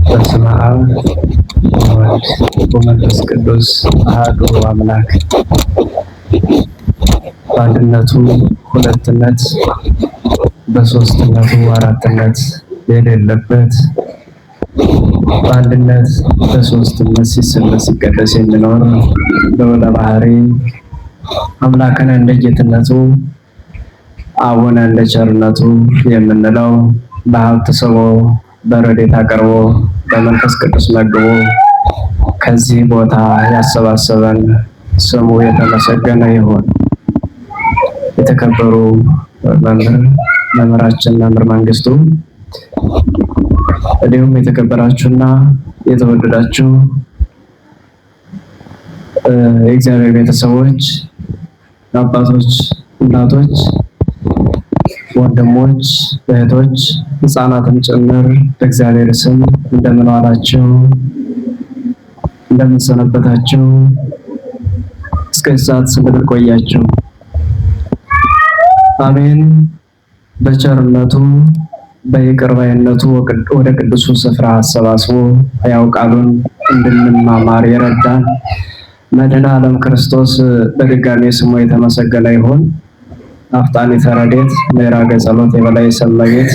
በስመ አብ ወወልድ ወመንፈስ ቅዱስ አሐዱ አምላክ በአንድነቱ ሁለትነት በሶስትነቱ አራትነት የሌለበት በአንድነት በሶስትነት ሲሰለስ ሲቀደስ የሚኖር በወደ ባህሪ አምላክን እንደ ጌትነቱ አቡነ እንደ ቸርነቱ የምንለው በሀብት ስቦ በረድኤት አቅርቦ በመንፈስ ቅዱስ መግቦ ከዚህ ቦታ ያሰባሰበን ስሙ የተመሰገነ ይሁን። የተከበሩ መምህራችን መምህር መንግስቱ፣ እንዲሁም የተከበራችሁና የተወደዳችሁ የእግዚአብሔር ቤተሰቦች፣ አባቶች፣ እናቶች፣ ወንድሞች፣ እህቶች፣ ህፃናትም ጭምር በእግዚአብሔር ስም እንደምን ዋላችሁ? እንደምን ሰነበታችሁ? እስከዚህ ሰዓት ስለምን ቆያችሁ? አሜን። በቸርነቱ በይቅር ባይነቱ ወደ ቅዱሱ ስፍራ አሰባስቦ ሕያው ቃሉን እንድንማማር የረዳን መድኃኔ ዓለም ክርስቶስ በድጋሜ ስሙ የተመሰገነ ይሁን። አፍጣኒተ ረድኤት ምዕራገ ጸሎት የበላይ ሰመቤት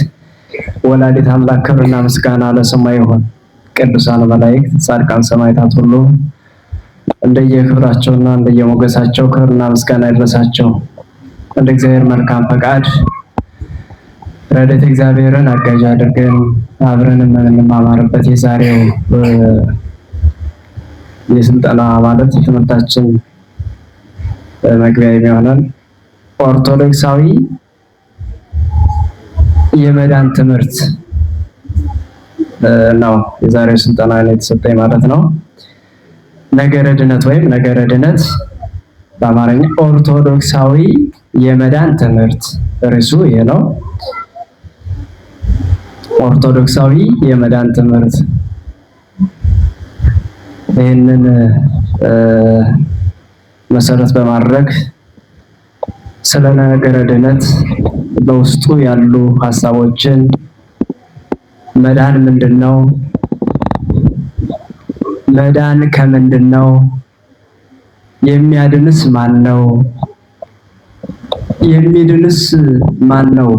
ወላዲተ አምላክ ክብርና ምስጋና ለስሟ ይሁን። ቅዱሳን መላእክት፣ ጻድቃን፣ ሰማዕታት ሁሉ እንደየክብራቸውና እንደየሞገሳቸው ክብርና ምስጋና ይድረሳቸው። እንደ እግዚአብሔር መልካም ፈቃድ ረድኤተ እግዚአብሔርን አጋዥ አድርገን አብረን የምንማማርበት የዛሬው የስልጠና ማለት የትምህርታችን መግቢያ የሚሆነን ኦርቶዶክሳዊ የመዳን ትምህርት ነው። የዛሬው ስልጠና ላይ የተሰጠኝ ማለት ነው። ነገረ ድነት ወይም ነገረ ድነት በአማርኛ ኦርቶዶክሳዊ የመዳን ትምህርት ርዕሱ ይሄ ነው። ኦርቶዶክሳዊ የመዳን ትምህርት ይህንን መሰረት በማድረግ ስለ ነገረ ድነት በውስጡ ያሉ ሐሳቦችን መዳን ምንድነው? መዳን ከምንድነው? የሚያድንስ ማን ነው? የሚድንስ ማን ነው?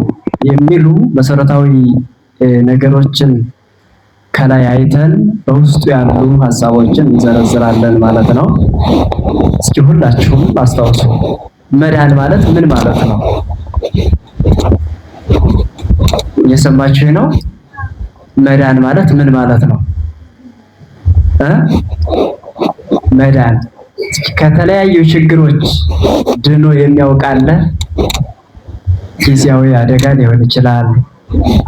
የሚሉ መሰረታዊ ነገሮችን ከላይ አይተን በውስጡ ያሉ ሐሳቦችን እንዘረዝራለን ማለት ነው። እስኪ ሁላችሁም አስታውሱ። መዳን ማለት ምን ማለት ነው? እየሰማችሁ ነው? መዳን ማለት ምን ማለት ነው? መዳን ከተለያዩ ችግሮች ድኖ የሚያውቅ አለ? ጊዜያዊ አደጋ ሊሆን ይችላል፣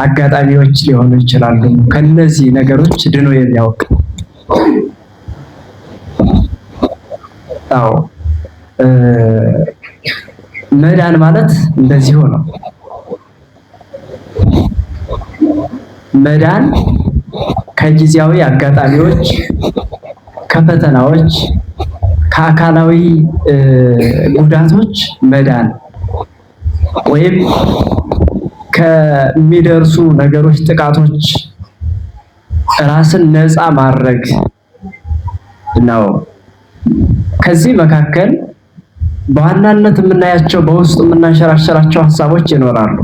አጋጣሚዎች ሊሆኑ ይችላሉ። ከነዚህ ነገሮች ድኖ የሚያውቅ አዎ። መዳን ማለት እንደዚሁ ነው። መዳን ከጊዜያዊ አጋጣሚዎች፣ ከፈተናዎች፣ ከአካላዊ ጉዳቶች መዳን ወይም ከሚደርሱ ነገሮች፣ ጥቃቶች ራስን ነፃ ማድረግ ነው። ከዚህ መካከል በዋናነት የምናያቸው በውስጡ የምናንሸራሸራቸው ሐሳቦች ይኖራሉ።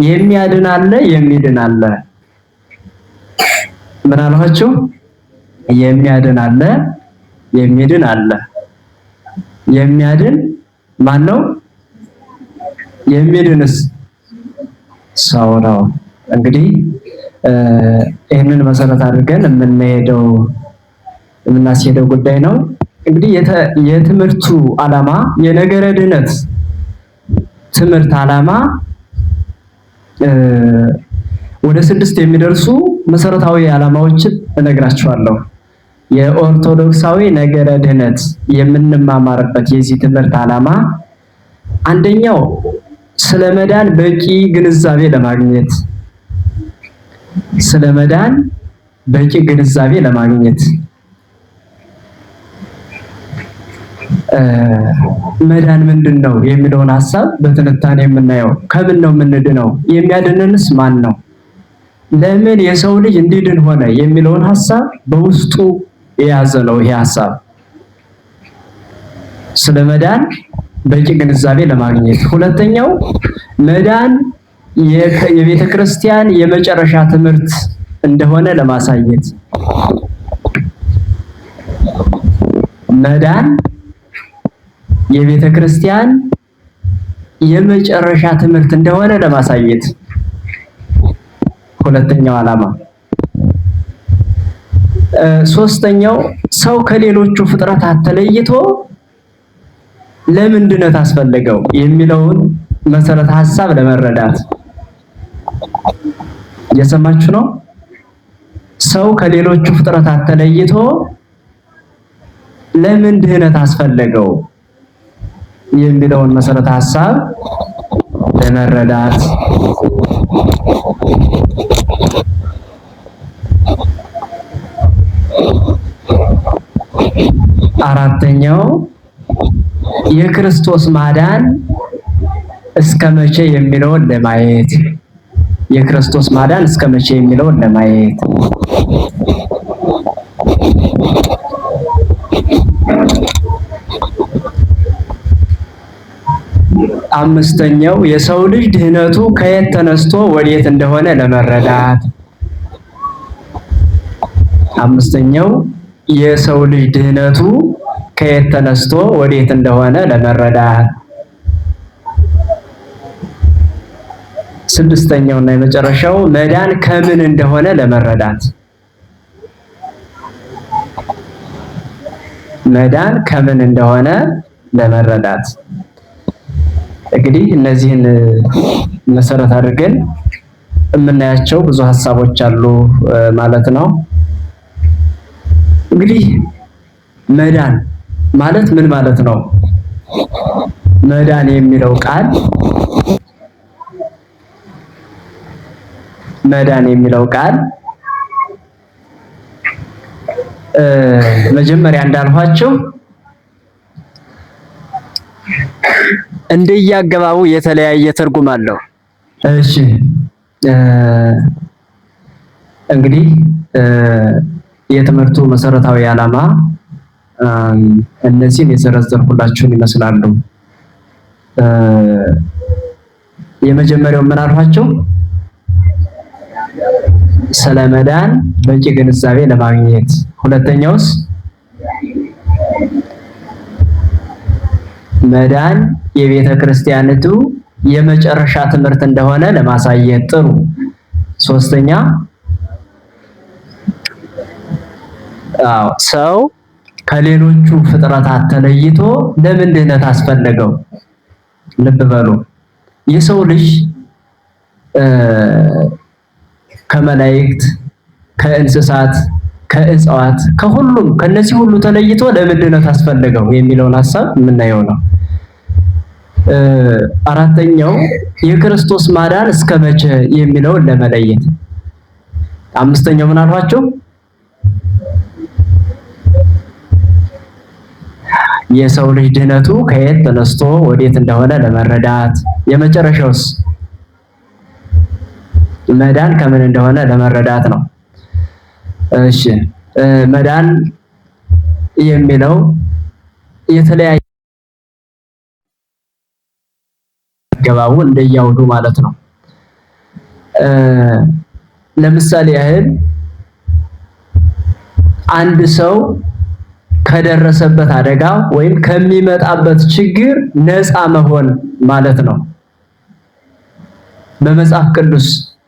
የሚያድን አለ፣ የሚድን አለ። ምን አልኋችሁ? የሚያድን አለ፣ የሚድን አለ። የሚያድን ማን ነው? የሚድንስ ሰው ነው። እንግዲህ ይህንን መሰረት አድርገን የምናስሄደው ጉዳይ ነው። እንግዲህ የትምህርቱ ዓላማ የነገረ ድነት ትምህርት ዓላማ ወደ 6 የሚደርሱ መሰረታዊ ዓላማዎችን እነግራችኋለሁ። የኦርቶዶክሳዊ ነገረ ድነት የምንማማርበት የዚህ ትምህርት ዓላማ አንደኛው ስለ መዳን በቂ ግንዛቤ ለማግኘት መዳን ምንድነው የሚለውን ሐሳብ በትንታኔ የምናየው። ከምን ነው የምንድነው? የሚያድነንስ ማን ነው? ለምን የሰው ልጅ እንዲድን ሆነ የሚለውን ሐሳብ በውስጡ የያዘ ነው። ይሄ ሐሳብ ስለ መዳን በቂ ግንዛቤ ለማግኘት፣ ሁለተኛው መዳን የቤተ ክርስቲያን የመጨረሻ ትምህርት እንደሆነ ለማሳየት፣ መዳን የቤተ ክርስቲያን የመጨረሻ ትምህርት እንደሆነ ለማሳየት ሁለተኛው ዓላማ። ሶስተኛው ሰው ከሌሎቹ ፍጥረታት ተለይቶ ለምን ድነት አስፈለገው የሚለውን መሰረተ ሐሳብ ለመረዳት። እየሰማችሁ ነው? ሰው ከሌሎቹ ፍጥረታት ተለይቶ ለምን ድህነት አስፈለገው የሚለውን መሰረተ ሐሳብ ለመረዳት። አራተኛው የክርስቶስ ማዳን እስከ መቼ የሚለውን ለማየት፣ የክርስቶስ ማዳን እስከ መቼ የሚለውን ለማየት። አምስተኛው የሰው ልጅ ድህነቱ ከየት ተነስቶ ወዴት እንደሆነ ለመረዳት። አምስተኛው የሰው ልጅ ድህነቱ ከየት ተነስቶ ወዴት እንደሆነ ለመረዳት። ስድስተኛው እና የመጨረሻው መዳን ከምን እንደሆነ ለመረዳት። መዳን ከምን እንደሆነ ለመረዳት። እንግዲህ እነዚህን መሰረት አድርገን የምናያቸው ብዙ ሐሳቦች አሉ ማለት ነው። እንግዲህ መዳን ማለት ምን ማለት ነው? መዳን የሚለው ቃል መጀመሪያ እንዳልኋቸው እንደየአገባቡ የተለያየ ትርጉም አለው። እሺ እንግዲህ የትምህርቱ መሰረታዊ ዓላማ እነዚህን የዘረዘርኩላችሁን ይመስላሉ። የመጀመሪያው ምን አልኋቸው? ስለ መዳን በቂ ግንዛቤ ለማግኘት። ሁለተኛውስ መዳን የቤተ ክርስቲያኒቱ የመጨረሻ ትምህርት እንደሆነ ለማሳየት። ጥሩ። ሶስተኛ ሰው ከሌሎቹ ፍጥረታት ተለይቶ ለምን ድህነት አስፈለገው? ልብ በሉ። የሰው ልጅ ከመላእክት፣ ከእንስሳት፣ ከእጽዋት፣ ከሁሉም ከነዚህ ሁሉ ተለይቶ ለምን ድህነት አስፈለገው የሚለውን ሐሳብ የምናየው ነው። አራተኛው የክርስቶስ ማዳን እስከ መቼ የሚለውን ለመለየት። አምስተኛው ምን አልኋቸው? የሰው ልጅ ድህነቱ ከየት ተነስቶ ወዴት እንደሆነ ለመረዳት። የመጨረሻውስ መዳን ከምን እንደሆነ ለመረዳት ነው። እሺ መዳን የሚለው የተለያየ አገባቡ እንደያውዱ ማለት ነው። ለምሳሌ ያህል አንድ ሰው ከደረሰበት አደጋ ወይም ከሚመጣበት ችግር ነፃ መሆን ማለት ነው። በመጽሐፍ ቅዱስ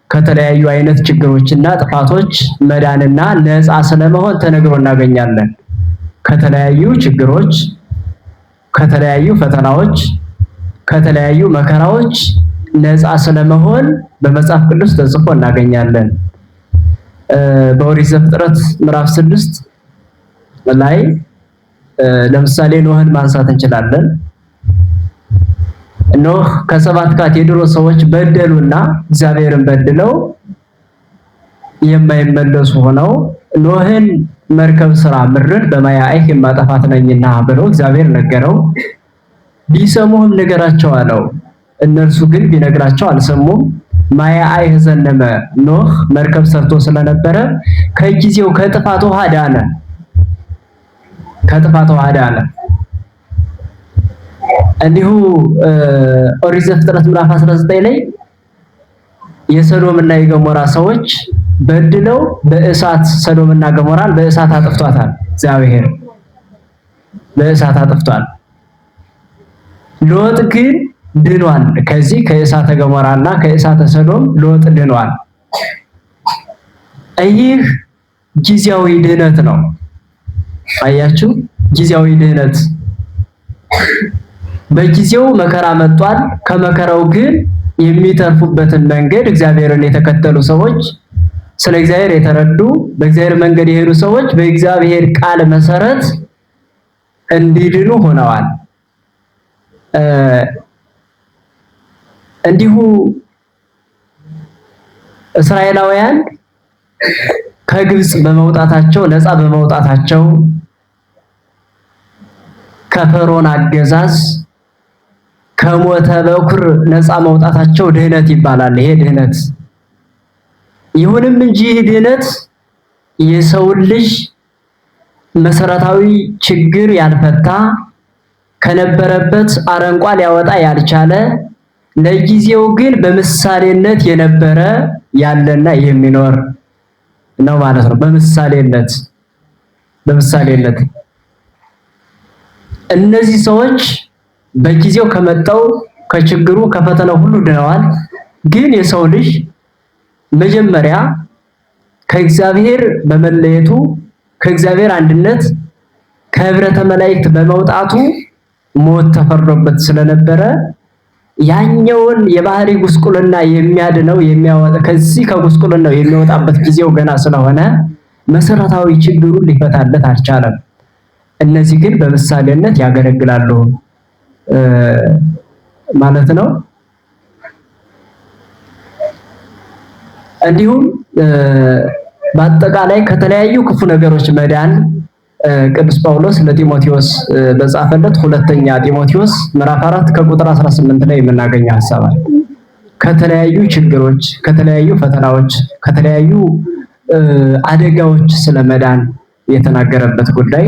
ከተለያዩ አይነት ችግሮችና ጥፋቶች መዳንና ነፃ ስለመሆን ተነግሮ እናገኛለን። ከተለያዩ ችግሮች፣ ከተለያዩ ፈተናዎች፣ ከተለያዩ መከራዎች ነፃ ስለመሆን በመጽሐፍ ቅዱስ ተጽፎ እናገኛለን። በኦሪት ዘፍጥረት ምዕራፍ 6 ላይ ለምሳሌ ኖህን ማንሳት እንችላለን። ኖህ ከሰባት ካት የድሮ ሰዎች በደሉና እግዚአብሔርን በድለው የማይመለሱ ሆነው ኖህን መርከብ ስራ ምድርን በማየ አይህ የማጠፋት ነኝና ብለው እግዚአብሔር ነገረው። ቢሰሙህም ንገራቸው አለው። እነርሱ ግን ቢነግራቸው አልሰሙም። ማያ አይህ ዘነመ ኖህ መርከብ ሰርቶ ስለነበረ ከጊዜው ከጥፋት ውሃ ዳነ። ከጥፋት ውሃ ዳነ። እንዲሁ ኦሪት ዘፍጥረት ምዕራፍ 19 ላይ የሰዶምና የገሞራ ሰዎች በድለው በእሳት ሰዶምና ገሞራን በእሳት አጥፍቷታል። እግዚአብሔር በእሳት አጥፍቷል። ሎጥ ግን ድኗል። ከዚህ ከእሳተ ገሞራና ከእሳተ ሰዶም ሎጥ ድኗል። ይህ ጊዜያዊ ድህነት ነው። አያችሁ፣ ጊዜያዊ ድህነት በጊዜው መከራ መጥቷል። ከመከራው ግን የሚተርፉበትን መንገድ እግዚአብሔርን የተከተሉ ሰዎች፣ ስለ እግዚአብሔር የተረዱ በእግዚአብሔር መንገድ የሄዱ ሰዎች በእግዚአብሔር ቃል መሰረት እንዲድኑ ሆነዋል። እንዲሁ እስራኤላውያን ከግብጽ በመውጣታቸው ነፃ በመውጣታቸው ከፈርዖን አገዛዝ ከሞተ በኩር ነፃ መውጣታቸው ድህነት ይባላል። ይሄ ድህነት ይሁንም እንጂ ድህነት የሰው ልጅ መሰረታዊ ችግር ያልፈታ ከነበረበት አረንቋ ሊያወጣ ያልቻለ ለጊዜው ግን በምሳሌነት የነበረ ያለና የሚኖር ነው ማለት ነው። በምሳሌነት እነዚህ ሰዎች በጊዜው ከመጣው ከችግሩ ከፈተናው ሁሉ ድነዋል። ግን የሰው ልጅ መጀመሪያ ከእግዚአብሔር በመለየቱ ከእግዚአብሔር አንድነት ከህብረተ መላእክት በመውጣቱ ሞት ተፈርዶበት ስለነበረ ያኛውን የባህሪ ጉስቁልና የሚያድነው የሚያወጣ ከዚህ ከጉስቁልናው የሚወጣበት ጊዜው ገና ስለሆነ መሰረታዊ ችግሩን ሊፈታለት አልቻለም። እነዚህ ግን በምሳሌነት ያገለግላሉ ማለት ነው። እንዲሁም በአጠቃላይ ከተለያዩ ክፉ ነገሮች መዳን ቅዱስ ጳውሎስ ለጢሞቴዎስ በጻፈለት ሁለተኛ ጢሞቴዎስ ምዕራፍ 4 ከቁጥር 18 ላይ የምናገኘው ሐሳብ አለ። ከተለያዩ ችግሮች፣ ከተለያዩ ፈተናዎች፣ ከተለያዩ አደጋዎች ስለመዳን የተናገረበት ጉዳይ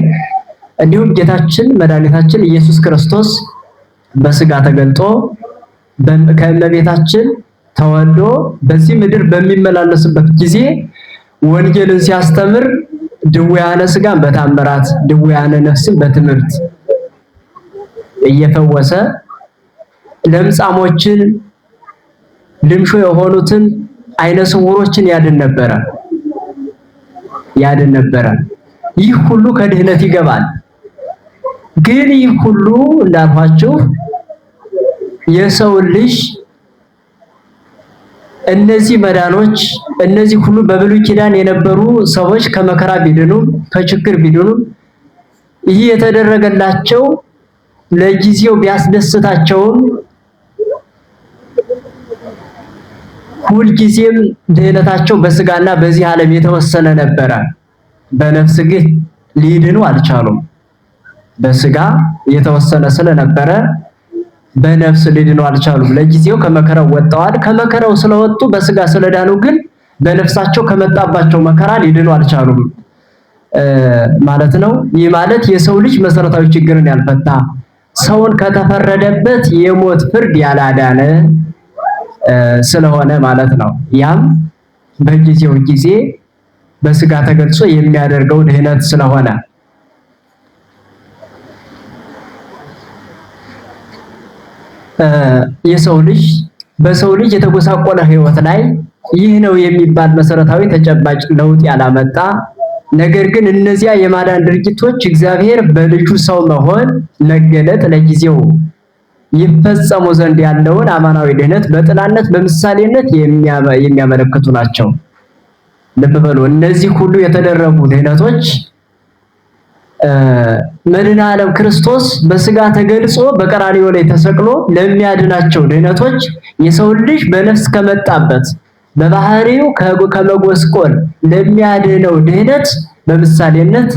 እንዲሁም ጌታችን መድኃኒታችን ኢየሱስ ክርስቶስ በስጋ ተገልጦ ከእመቤታችን ተወልዶ በዚህ ምድር በሚመላለስበት ጊዜ ወንጌልን ሲያስተምር ድውያነ ስጋን በታምራት ድውያነ ነፍስን በትምህርት እየፈወሰ ለምጻሞችን ልምሾ የሆኑትን አይነ ስውሮችን ያድን ነበረ። ይህ ሁሉ ከድህነት ይገባል። ግን ይህ ሁሉ እንዳልኳችሁ የሰው ልጅ እነዚህ መዳኖች እነዚህ ሁሉ በብሉይ ኪዳን የነበሩ ሰዎች ከመከራ ቢድኑም ከችግር ቢድኑም ይህ የተደረገላቸው ለጊዜው ቢያስደስታቸውም ሁልጊዜም ድህነታቸው በስጋና በዚህ ዓለም የተወሰነ ነበረ። በነፍስ ግን ሊድኑ አልቻሉም። በስጋ የተወሰነ ስለነበረ በነፍስ ሊድኑ አልቻሉም። ለጊዜው ከመከራው ወጥተዋል። ከመከራው ስለወጡ በስጋ ስለዳኑ ግን በነፍሳቸው ከመጣባቸው መከራ ሊድኑ አልቻሉም ማለት ነው። ይህ ማለት የሰው ልጅ መሰረታዊ ችግርን ያልፈታ ሰውን ከተፈረደበት የሞት ፍርድ ያላዳነ ስለሆነ ማለት ነው። ያም በጊዜው ጊዜ በስጋ ተገልጾ የሚያደርገው ድህነት ስለሆነ የሰው ልጅ በሰው ልጅ የተጎሳቆለ ህይወት ላይ ይህ ነው የሚባል መሰረታዊ ተጨባጭ ለውጥ ያላመጣ ነገር ግን እነዚያ የማዳን ድርጊቶች እግዚአብሔር በልጁ ሰው መሆን መገለጥ ለጊዜው ይፈጸሙ ዘንድ ያለውን አማናዊ ድህነት በጥላነት በምሳሌነት የሚያመለክቱ ናቸው። ልብ በሉ፣ እነዚህ ሁሉ የተደረጉ ድህነቶች መድኃኔ ዓለም ክርስቶስ በስጋ ተገልጾ በቀራንዮ ላይ ተሰቅሎ ለሚያድናቸው ድህነቶች የሰው ልጅ በነፍስ ከመጣበት በባህሪው ከመጎስቆል ለሚያድነው ድህነት በምሳሌነት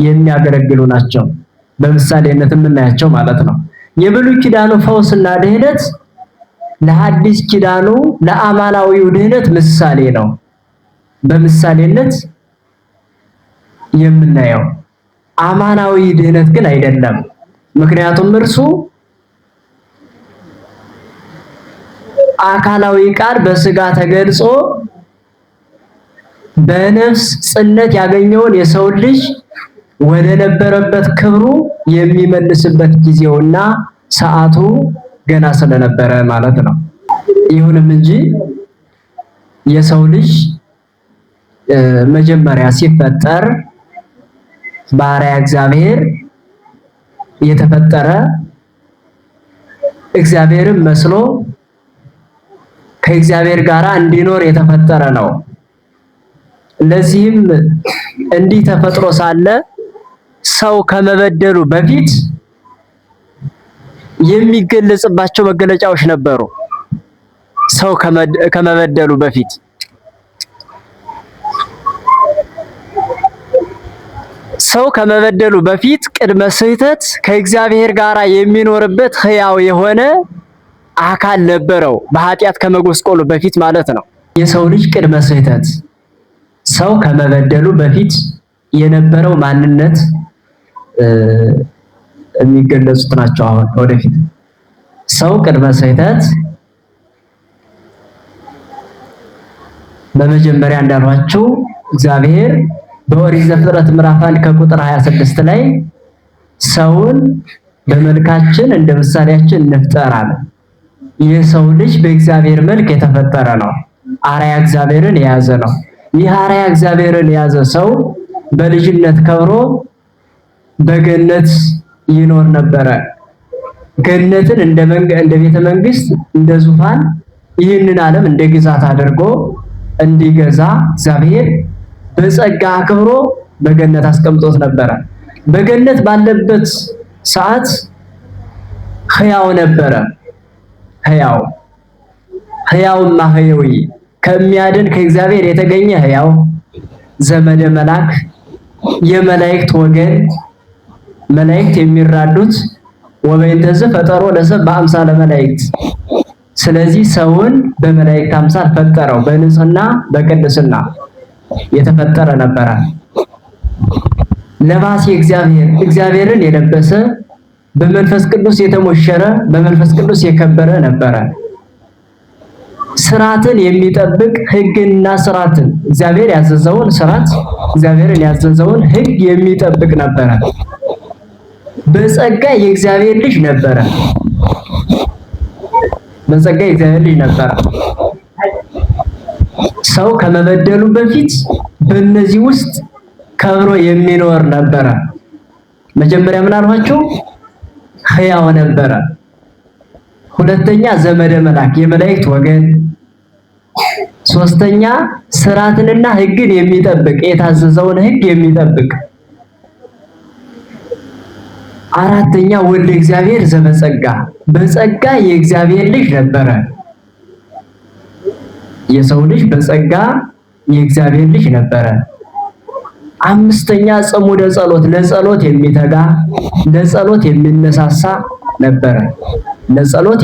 የሚያገለግሉ ናቸው። በምሳሌነት የምናያቸው ማለት ነው። የብሉይ ኪዳኑ ፈውስና ድህነት ለሐዲስ ኪዳኑ ለአማናዊው ድህነት ምሳሌ ነው። በምሳሌነት የምናየው አማናዊ ድህነት ግን አይደለም። ምክንያቱም እርሱ አካላዊ ቃል በስጋ ተገልጾ በነፍስ ጽነት ያገኘውን የሰው ልጅ ወደ ነበረበት ክብሩ የሚመልስበት ጊዜውና ሰዓቱ ገና ስለነበረ ማለት ነው። ይሁንም እንጂ የሰው ልጅ መጀመሪያ ሲፈጠር በአርአያ እግዚአብሔር የተፈጠረ እግዚአብሔርን መስሎ ከእግዚአብሔር ጋር እንዲኖር የተፈጠረ ነው። ለዚህም እንዲህ ተፈጥሮ ሳለ ሰው ከመበደሉ በፊት የሚገለጽባቸው መገለጫዎች ነበሩ። ሰው ከመበደሉ በፊት ቅድመ ስህተት ከእግዚአብሔር ጋር የሚኖርበት ሕያው የሆነ አካል ነበረው። በኃጢአት ከመጎስቆሉ በፊት ማለት ነው። የሰው ልጅ ቅድመ ስህተት ሰው ከመበደሉ በፊት የነበረው ማንነት የሚገለጹት ናቸው። አሁን ወደፊት ሰው ቅድመ ስህተት በመጀመሪያ እንዳልኋችሁ እግዚአብሔር በኦሪት ዘፍጥረት ምዕራፍ 1 ከቁጥር 26 ላይ ሰውን በመልካችን እንደ ምሳሌያችን እንፍጠር አለ። የሰው ልጅ በእግዚአብሔር መልክ የተፈጠረ ነው። አርአያ እግዚአብሔርን የያዘ ነው። ይህ አርአያ እግዚአብሔርን የያዘ ሰው በልጅነት ከብሮ በገነት ይኖር ነበረ። ገነትን እንደ ቤተ መንግስት፣ እንደ ዙፋን፣ ይህንን ዓለም እንደ ግዛት አድርጎ እንዲገዛ እግዚአብሔር በጸጋ አክብሮ በገነት አስቀምጦት ነበረ። በገነት ባለበት ሰዓት ሕያው ነበረ። ሕያውማ ሕያዊ ከሚያድን ከእግዚአብሔር የተገኘ ሕያው ዘመደ መልአክ የመላእክት ወገን መላእክት የሚራዱት ወበእንተዝ ፈጠሮ ለሰብእ በአምሳለ መላእክት። ስለዚህ ሰውን በመላእክት አምሳል ፈጠረው። በንጽህና በቅድስና የተፈጠረ ነበረ። ለባሴ እግዚአብሔርን የለበሰ በመንፈስ ቅዱስ የተሞሸረ በመንፈስ ቅዱስ የከበረ ነበረ። ስርዓትን የሚጠብቅ ሕግና ስርዓትን እግዚአብሔር ያዘዘውን ስርዓት እግዚአብሔርን ያዘዘውን ሕግ የሚጠብቅ ነበረ። በጸጋ የእግዚአብሔር ልጅ ነበረ። ሰው ከመበደሉ በፊት በእነዚህ ውስጥ ከብሮ የሚኖር ነበረ። መጀመሪያ ምን አልኋቸው? ሕያው ነበረ። ሁለተኛ ዘመደ መልአክ የመላእክት ወገን። ሶስተኛ ስርዓትንና ሕግን የሚጠብቅ የታዘዘውን ሕግ የሚጠብቅ። አራተኛ ወልደ እግዚአብሔር ዘበጸጋ በጸጋ የእግዚአብሔር ልጅ ነበረ። የሰው ልጅ በጸጋ የእግዚአብሔር ልጅ ነበረ። አምስተኛ ጽሙደ ጸሎት ለጸሎት የሚተጋ ለጸሎት የሚነሳሳ ነበረ። ለጸሎት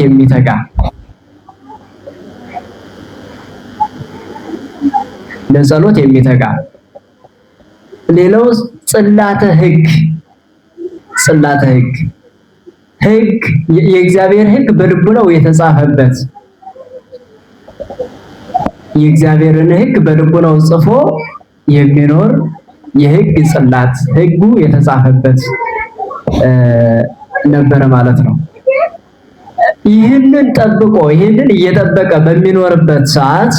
የሚተጋ ሌላው ጽላተ ሕግ የእግዚአብሔር ሕግ በልቡናው የተጻፈበት የእግዚአብሔርን ሕግ በልቡናው ጽፎ የሚኖር የሕግ ጽላት ሕጉ የተጻፈበት ነበረ ማለት ነው። ይህንን እየጠበቀ በሚኖርበት ሰዓት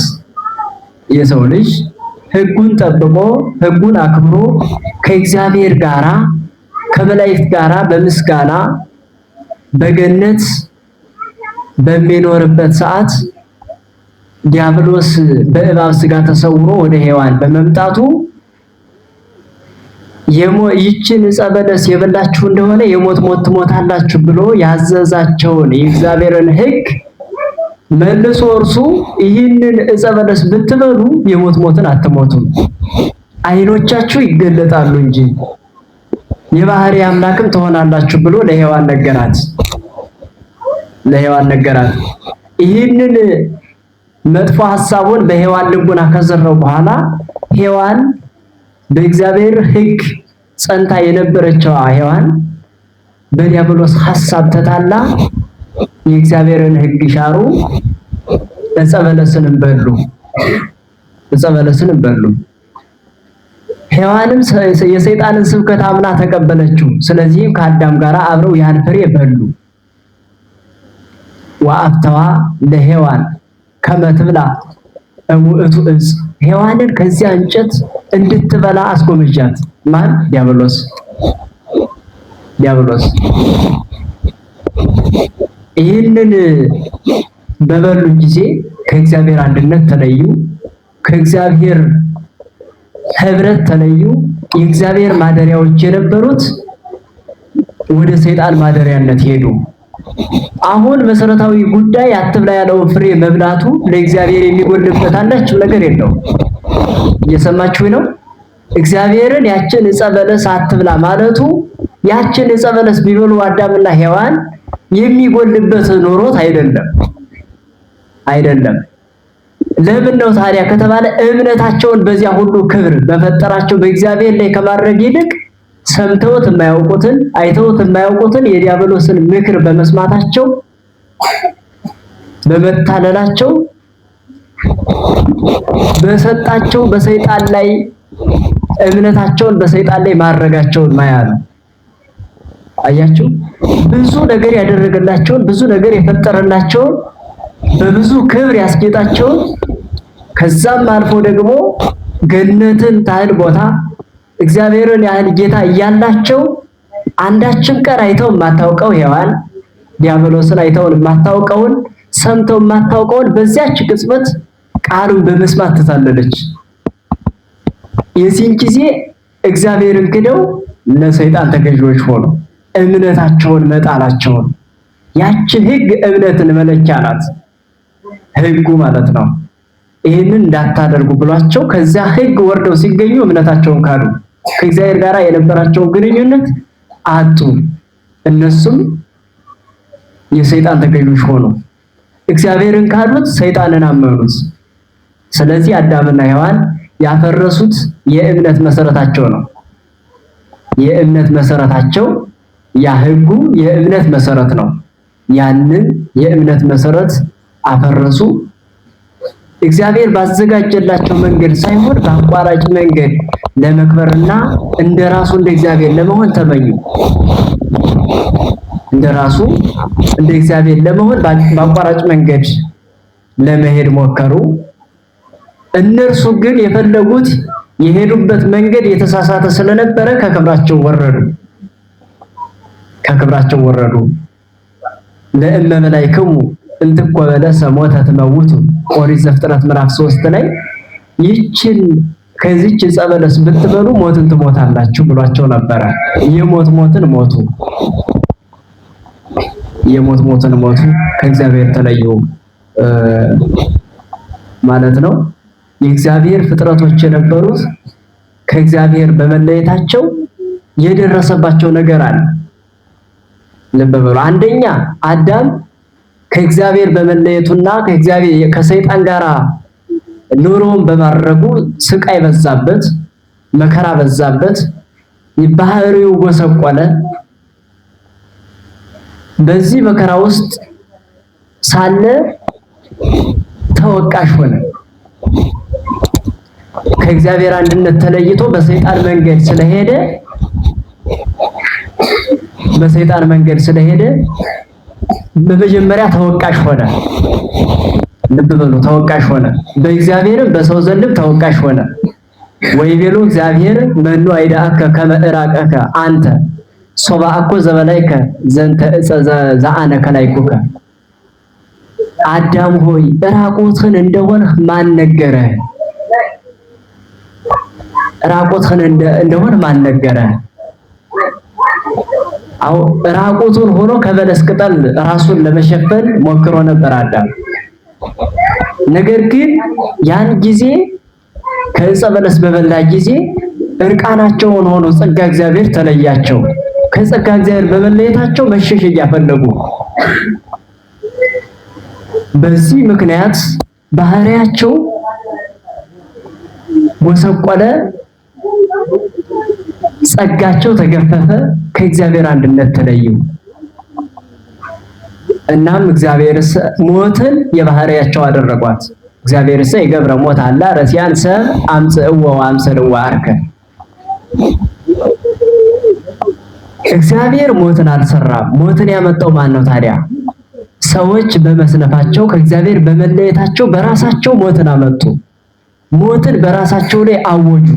የሰው ልጅ ሕጉን ጠብቆ ሕጉን አክብሮ ከእግዚአብሔር ጋራ ከመላእክት ጋራ በምስጋና በገነት በሚኖርበት ሰዓት ዲያብሎስ በእባብ ስጋ ተሰውሮ ወደ ሔዋን በመምጣቱ ይችን ዕፀ በለስ የበላችሁ እንደሆነ የሞት ሞት ትሞታላችሁ ብሎ ያዘዛቸውን የእግዚአብሔርን ሕግ መልሶ እርሱ ይህንን ዕፀ በለስ ብትበሉ የሞት ሞትን አትሞቱም፣ ዓይኖቻችሁ ይገለጣሉ እንጂ የባህሪ አምላክም ትሆናላችሁ ብሎ ለሔዋን ነገራት። ይህንን መጥፎ ሐሳቡን በሔዋን ልቡና ከዘራው በኋላ ሔዋን በእግዚአብሔር ሕግ ጸንታ የነበረችው ሔዋን በዲያብሎስ ሐሳብ ተታላ የእግዚአብሔርን ሕግ ሻሩ፣ ዕፀ በለስንም በሉ። ሔዋንም የሰይጣንን ስብከት አምና ተቀበለችው። ስለዚህም ከአዳም ጋር አብረው ያን ፍሬ በሉ። ወአፍተዋ ለሔዋን ከመ ትብላ እሙእቱ ዕፅ፣ ሔዋንን ከዚያ እንጨት እንድትበላ አስጎመጃት። ማን? ዲያብሎስ። ይህንን በበሉ ጊዜ ከእግዚአብሔር አንድነት ተለዩ፣ ከእግዚአብሔር ህብረት ተለዩ። የእግዚአብሔር ማደሪያዎች የነበሩት ወደ ሰይጣን ማደሪያነት ሄዱ። አሁን መሰረታዊ ጉዳይ አትብላ ያለውን ፍሬ መብላቱ ለእግዚአብሔር የሚጎልበት አንዳች ነገር የለው። እየሰማችሁ ነው? እግዚአብሔርን ያችን ዕፀ በለስ አትብላ ማለቱ ያችን ዕፀ በለስ ቢበሉ አዳምና ሔዋን የሚጎልበት ኖሮት አይደለም። ለምን ነው ታዲያ ከተባለ እምነታቸውን በዚያ ሁሉ ክብር በፈጠራቸው በእግዚአብሔር ላይ ከማድረግ ይልቅ ሰምተውት የማያውቁትን አይተውት የማያውቁትን የዲያብሎስን ምክር በመስማታቸው በመታለላቸው በሰጣቸው በሰይጣን ላይ እምነታቸውን በሰይጣን ላይ ማድረጋቸውን ማያሉ። አያችሁ፣ ብዙ ነገር ያደረገላቸውን ብዙ ነገር የፈጠረላቸውን በብዙ ክብር ያስጌጣቸውን ከዛም አልፎ ደግሞ ገነትን ታህል ቦታ እግዚአብሔርን ያህል ጌታ እያላቸው አንዳችም ቀን አይተው የማታውቀው ሔዋን ዲያብሎስን አይተውን የማታውቀውን ሰምተው የማታውቀውን በዚያች ቅጽበት ቃሉን በመስማት ተታለለች። የዚህን ጊዜ እግዚአብሔርን ክደው ለሰይጣን ተገዥዎች ሆኑ። እምነታቸውን መጣላቸውን። ያቺ ሕግ እምነትን መለኪያ ናት፣ ሕጉ ማለት ነው። ይህንን እንዳታደርጉ ብሏቸው ከዚያ ሕግ ወርደው ሲገኙ እምነታቸውን ካዱ። ከእግዚአብሔር ጋር የነበራቸውን ግንኙነት አጡ። እነሱም የሰይጣን ተገዥዎች ሆኑ። እግዚአብሔርን ካዱት፣ ሰይጣንን አመኑት። ስለዚህ አዳምና ሔዋን ያፈረሱት የእምነት መሰረታቸው ነው። የእምነት መሰረታቸው ያ ሕጉ የእምነት መሰረት ነው። ያንን የእምነት መሰረት አፈረሱ። እግዚአብሔር ባዘጋጀላቸው መንገድ ሳይሆን በአቋራጭ መንገድ ለመክበርና እንደራሱ እንደ እግዚአብሔር ለመሆን ተመኙ። እንደራሱ እንደ እግዚአብሔር ለመሆን በአቋራጭ መንገድ ለመሄድ ሞከሩ። እነርሱ ግን የፈለጉት የሄዱበት መንገድ የተሳሳተ ስለነበረ ከክብራቸው ወረዱ። ለእመ መላእክሙ እንትኮ በለሰ ሞተ ትመውቱ፣ ኦሪት ዘፍጥረት ምዕራፍ 3 ላይ ይህችን ከዚህች ዕፀ በለስ ብትበሉ ሞትን ትሞታላችሁ ብሏቸው ነበረ። የሞትን ሞቱ። ከእግዚአብሔር ተለዩ ማለት ነው። የእግዚአብሔር ፍጥረቶች የነበሩት ከእግዚአብሔር በመለየታቸው የደረሰባቸው ነገር አለ። ልብ በሉ። አንደኛ አዳም ከእግዚአብሔር በመለየቱና ከሰይጣን ጋር ኑሮውን በማድረጉ ስቃይ በዛበት፣ መከራ በዛበት፣ ባህሪው ጎሰቆለ። በዚህ መከራ ውስጥ ሳለ ተወቃሽ ሆነ። ከእግዚአብሔር አንድነት ተለይቶ በሰይጣን መንገድ ስለሄደ በመጀመሪያ ተወቃሽ ሆነ። ልብ በሉ፣ ተወቃሽ ሆነ። በእግዚአብሔርም በሰው ዘንድም ተወቃሽ ሆነ። ወይቤሉ እግዚአብሔር መኑ አይዳአከ ከመ እራቀከ አንተ ሶባአኮ ዘበላይከ ዘንተ ዕፀ ዘአነ ከላይኩከ። አዳም ሆይ ራቁትህን እንደሆንህ ማን ነገረህ? ማን ነገረህ? ራቁቱን ሆኖ ከበለስ ቅጠል ራሱን ለመሸፈን ሞክሮ ነበር አዳም። ነገር ግን ያን ጊዜ ከዕፀ በለስ በበላ ጊዜ እርቃናቸውን ሆኖ ጸጋ እግዚአብሔር ተለያቸው። ከጸጋ እግዚአብሔር በመለየታቸው መሸሸጊያ ፈለጉ። በዚህ ምክንያት ባህሪያቸው ወሰቆለ፣ ጸጋቸው ተገፈፈ፣ ከእግዚአብሔር አንድነት ተለዩ። እናም እግዚአብሔርስ ሞትን የባህሪያቸው አደረጓት። እግዚአብሔርስ የገብረ ሞት አላ ረሲያን ሰብ አምጽእዎ ወአምሰልዎ አርከ። እግዚአብሔር ሞትን አልሰራም። ሞትን ያመጣው ማን ነው ታዲያ? ሰዎች በመስነፋቸው ከእግዚአብሔር በመለየታቸው በራሳቸው ሞትን አመጡ። ሞትን በራሳቸው ላይ አወጁ።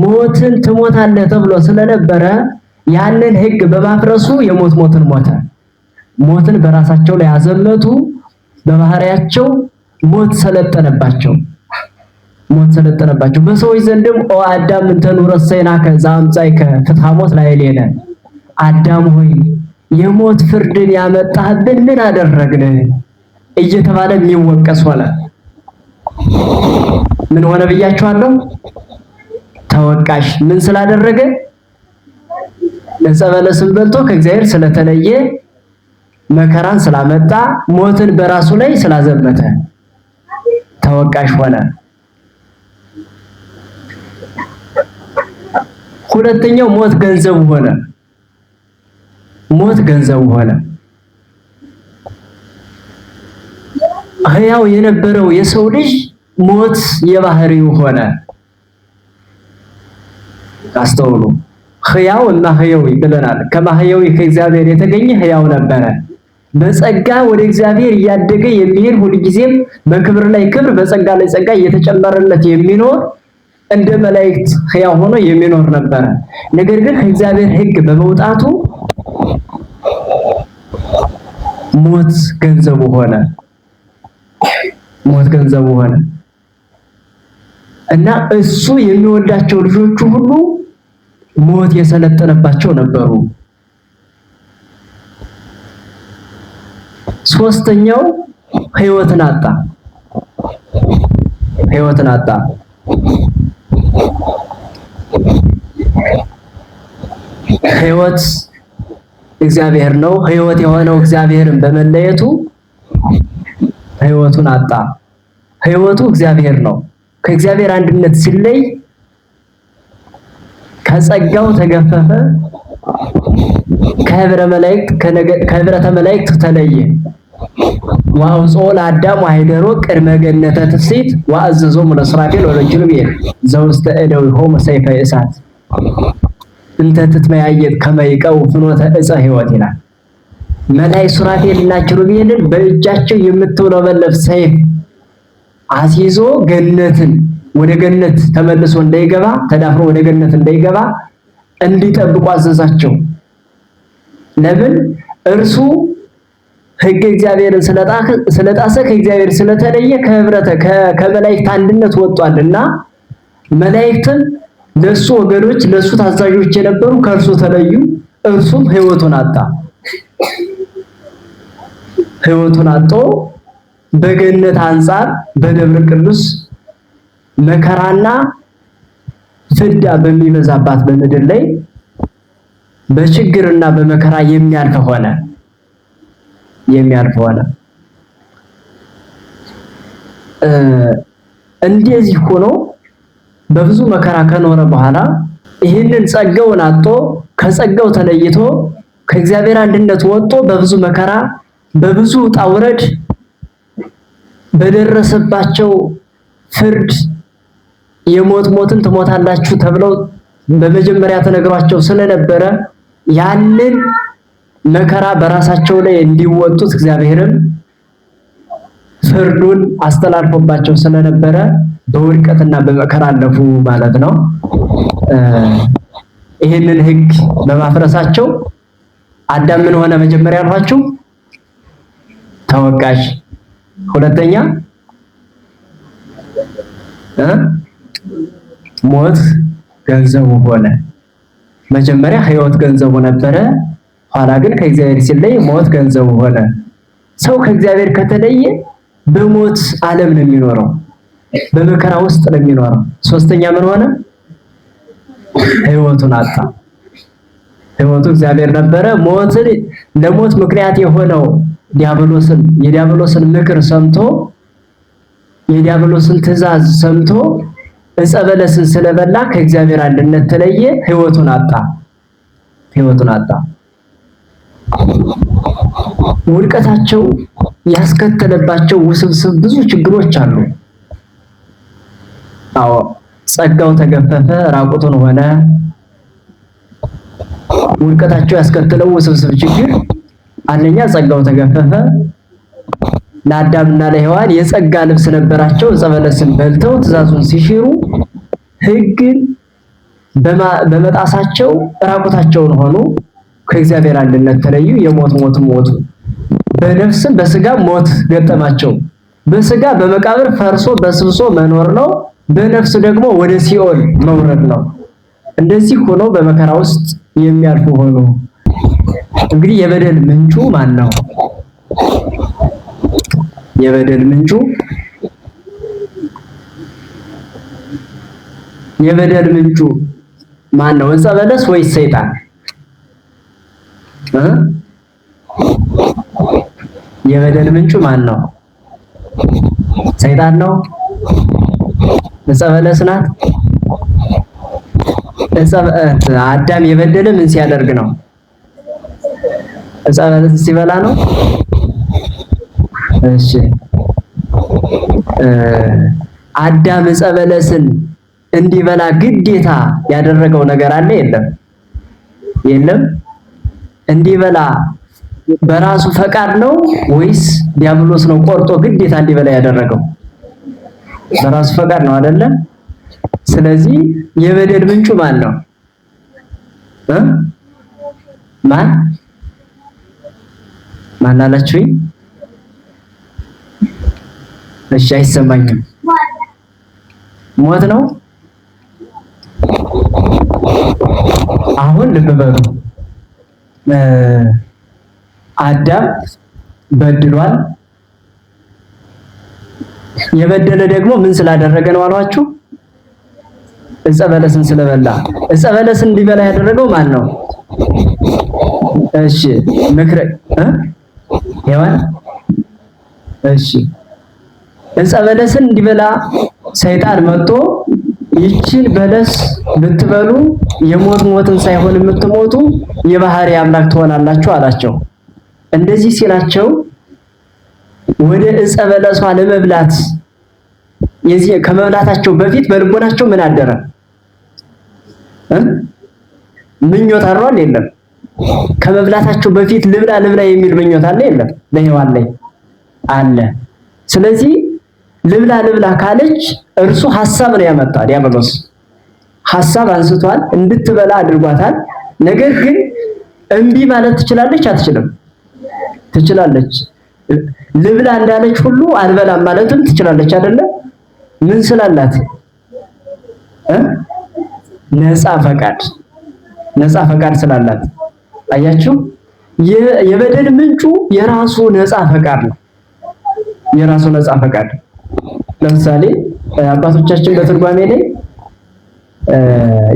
ሞትን ትሞታለህ ተብሎ ስለነበረ ያንን ሕግ በማፍረሱ ሞትን ሞተ። ሞትን በራሳቸው ላይ አዘመቱ። በባህሪያቸው ሞት ሰለጠነባቸው። በሰዎች ዘንድም ኦ አዳም እንተ ኑረሰይናከ ዘአምጻእከ ፍትሐ ሞት ላዕሌነ፣ አዳም ሆይ የሞት ፍርድን ያመጣህብን ምን አደረግን እየተባለ የሚወቀስ ሆነ። ምን ሆነ ብያችኋለሁ? ተወቃሽ። ምን ስላደረገ? ዕፀ በለስን በልቶ ከእግዚአብሔር ስለተለየ፣ መከራን ስላመጣ፣ ሞትን በራሱ ላይ ስላዘመተ ተወቃሽ ሆነ። ሁለተኛው ሞት ገንዘቡ ሆነ። ሕያው የነበረው የሰው ልጅ ሞት የባህሪው ሆነ። አስተውሉ። ሕያው እና ሕያዊ ብለናል። ከማህያዊ ከእግዚአብሔር የተገኘ ሕያው ነበረ። በጸጋ ወደ እግዚአብሔር እያደገ የሚሄድ ሁልጊዜም በክብር ላይ ክብር በጸጋ ላይ ጸጋ እየተጨመረለት የሚኖር እንደ መላእክት ሕያው ሆኖ የሚኖር ነበረ። ነገር ግን ከእግዚአብሔር ሕግ በመውጣቱ ሞት ገንዘቡ ሆነ። እና እሱ የሚወዳቸው ልጆቹ ሁሉ ሞት የሰለጠነባቸው ነበሩ። ሶስተኛው ሕይወትን አጣ። ሕይወት እግዚአብሔር ነው። ሕይወት የሆነው እግዚአብሔርን በመለየቱ ሕይወቱን አጣ። ሕይወቱ እግዚአብሔር ነው። ከእግዚአብሔር አንድነት ሲለይ ከጸጋው ተገፈፈ፣ ከህብረተ መላእክት ተለየ። ወአውጽኦ ለአዳም ወኀይደሮ ቅድመ ገነተ ትፍሥሕት ወአዘዞሙ ለሱራፌል ወለኪሩቤል ዘውስተ እደዊሆሙ ሰይፈ እሳት እንተ ትትመያየጥ ከመ ይቀው ፍኖተ ዕፀ ሕይወት ይላል። መላእክት ሱራፌልና ኪሩቤልን በእጃቸው የምትውለበለብ ሰይፍ አስይዞ ወደ ገነት ተመልሶ እንዳይገባ፣ ተዳፍሮ ወደ ገነት እንዳይገባ እንዲጠብቁ አዘዛቸው። ለምን? እርሱ ሕግ እግዚአብሔርን ስለጣሰ ከእግዚአብሔር ስለተለየ ከመላእክት አንድነት ወጧልና፣ መላእክትን ለሱ ወገኖች ለሱ ታዛዦች የነበሩ ከእርሱ ተለዩ። እርሱም ሕይወቱን አጥቶ በገነት አንጻር በደብረ ቅዱስ መከራና ፍዳ በሚበዛባት በምድር ላይ በችግርና በመከራ የሚያልፍ ሆነ። እንደዚህ ሆኖ በብዙ መከራ ከኖረ በኋላ ይህንን ጸጋውን አጥቶ ከጸጋው ተለይቶ ከእግዚአብሔር አንድነት ወጥቶ በብዙ መከራ በብዙ ውጣ ውረድ በደረሰባቸው ፍርድ ሞትን ትሞታላችሁ ተብለው በመጀመሪያ ተነግሯቸው ስለነበረ ያንን መከራ በራሳቸው ላይ እንዲወጡት እግዚአብሔርም ፍርዱን አስተላልፎባቸው ስለነበረ በውድቀትና በመከራ አለፉ ማለት ነው። ይህንን ሕግ በማፍረሳቸው አዳም ምን ሆነ? መጀመሪያ ያልኋችሁ ተወቃሽ፣ ሁለተኛ ሞት ገንዘቡ ሆነ። መጀመሪያ ሕይወት ገንዘቡ ነበረ። ኋላ ግን ከእግዚአብሔር ሲለይ ሞት ገንዘቡ ሆነ። ሰው ከእግዚአብሔር ከተለየ በሞት ዓለም ነው የሚኖረው፣ በመከራ ውስጥ ነው የሚኖረው። ሶስተኛ ምን ሆነ? ሕይወቱን አጣ። ሕይወቱ እግዚአብሔር ነበረ። ለሞት ምክንያት የሆነው የዲያብሎስን ምክር ሰምቶ የዲያብሎስን ትእዛዝ ሰምቶ ዕፀ በለስን ስለበላ ከእግዚአብሔር አንድነት ተለየ፣ ሕይወቱን አጣ። ውድቀታቸው ያስከተለባቸው ውስብስብ ብዙ ችግሮች አሉ። አዎ ጸጋው ተገፈፈ፣ ራቁቱን ሆነ። ውድቀታቸው ያስከተለው ውስብስብ ችግር አንደኛ ጸጋው ተገፈፈ። ለአዳምና ለሔዋን የጸጋ ልብስ ነበራቸው። ዕፀ በለስን በልተው ትእዛዙን ሲሽሩ ሕግን በመጣሳቸው ራቁታቸውን ሆኑ፣ ከእግዚአብሔር አንድነት ተለዩ፣ የሞት ሞቱ። በነፍስም በስጋ ሞት ገጠማቸው። በስጋ በመቃብር ፈርሶ በስብሶ መኖር ነው። በነፍስ ደግሞ ወደ ሲኦል መውረድ ነው። እንደዚህ ሆኖ በመከራ ውስጥ የሚያልፉ ሆኖ እንግዲህ የበደል ምንጩ ማን ነው? የበደል ምንጩ ማን ነው? ዕፀ በለስ ወይስ ሰይጣን? የበደል ምንጩ ማን ነው? ሰይጣን ነው? ዕፀ በለስ ናት? አዳም የበደለ ምን ሲያደርግ ነው? ዕፀ በለስ ሲበላ ነው? እሺ አዳም ዕፀ በለስን እንዲበላ ግዴታ ያደረገው ነገር አለ? የለም። እንዲበላ በራሱ ፈቃድ ነው ወይስ ዲያብሎስ ነው ቆርጦ ግዴታ እንዲበላ ያደረገው? በራሱ ፈቃድ ነው አይደለ? ስለዚህ የበደል ምንጩ ማን ነው? ማን አላችሁኝ? እሺ አይሰማኝም። ሞት ነው። አሁን ልብ በሉ። አዳም በድሏል። የበደለ ደግሞ ምን ስላደረገ ነው አሏችሁ? ዕፀ በለስን ስለበላ። ዕፀ በለስን እንዲበላ ያደረገው ማን ነው? እሺ ሔዋን። እሺ ዕፀ በለስን እንዲበላ ሰይጣን መጥቶ ይችን በለስ ብትበሉ የሞትን ሳይሆን የምትሞቱ የባህሪ አምላክ ትሆናላችሁ አላቸው። እንደዚህ ሲላቸው ወደ ዕፀ በለሷ ለመብላት ከመብላታቸው በፊት በልቦናቸው ምን አደረ? ምኞት አድሯል? የለም። ከመብላታቸው በፊት ልብላ የሚል ምኞት አለ? የለም። በሔዋን ላይ አለ። ስለዚህ ልብላ ካለች እርሱ ሐሳብ ነው ያመጣ። ዲያብሎስ ሐሳብ አንስቷል፣ እንድትበላ አድርጓታል። ነገር ግን እምቢ ማለት ትችላለች? አትችልም? ትችላለች። ልብላ እንዳለች ሁሉ አልበላም ማለትም ትችላለች አይደለ? ምን ስላላት? ነፃ ፈቃድ ስላላት። አያችሁ፣ የበደል ምንጩ የራሱ ነፃ ፈቃድ ነው። የራሱ ነፃ ፈቃድ። ለምሳሌ አባቶቻችን በትርጓሜ ላይ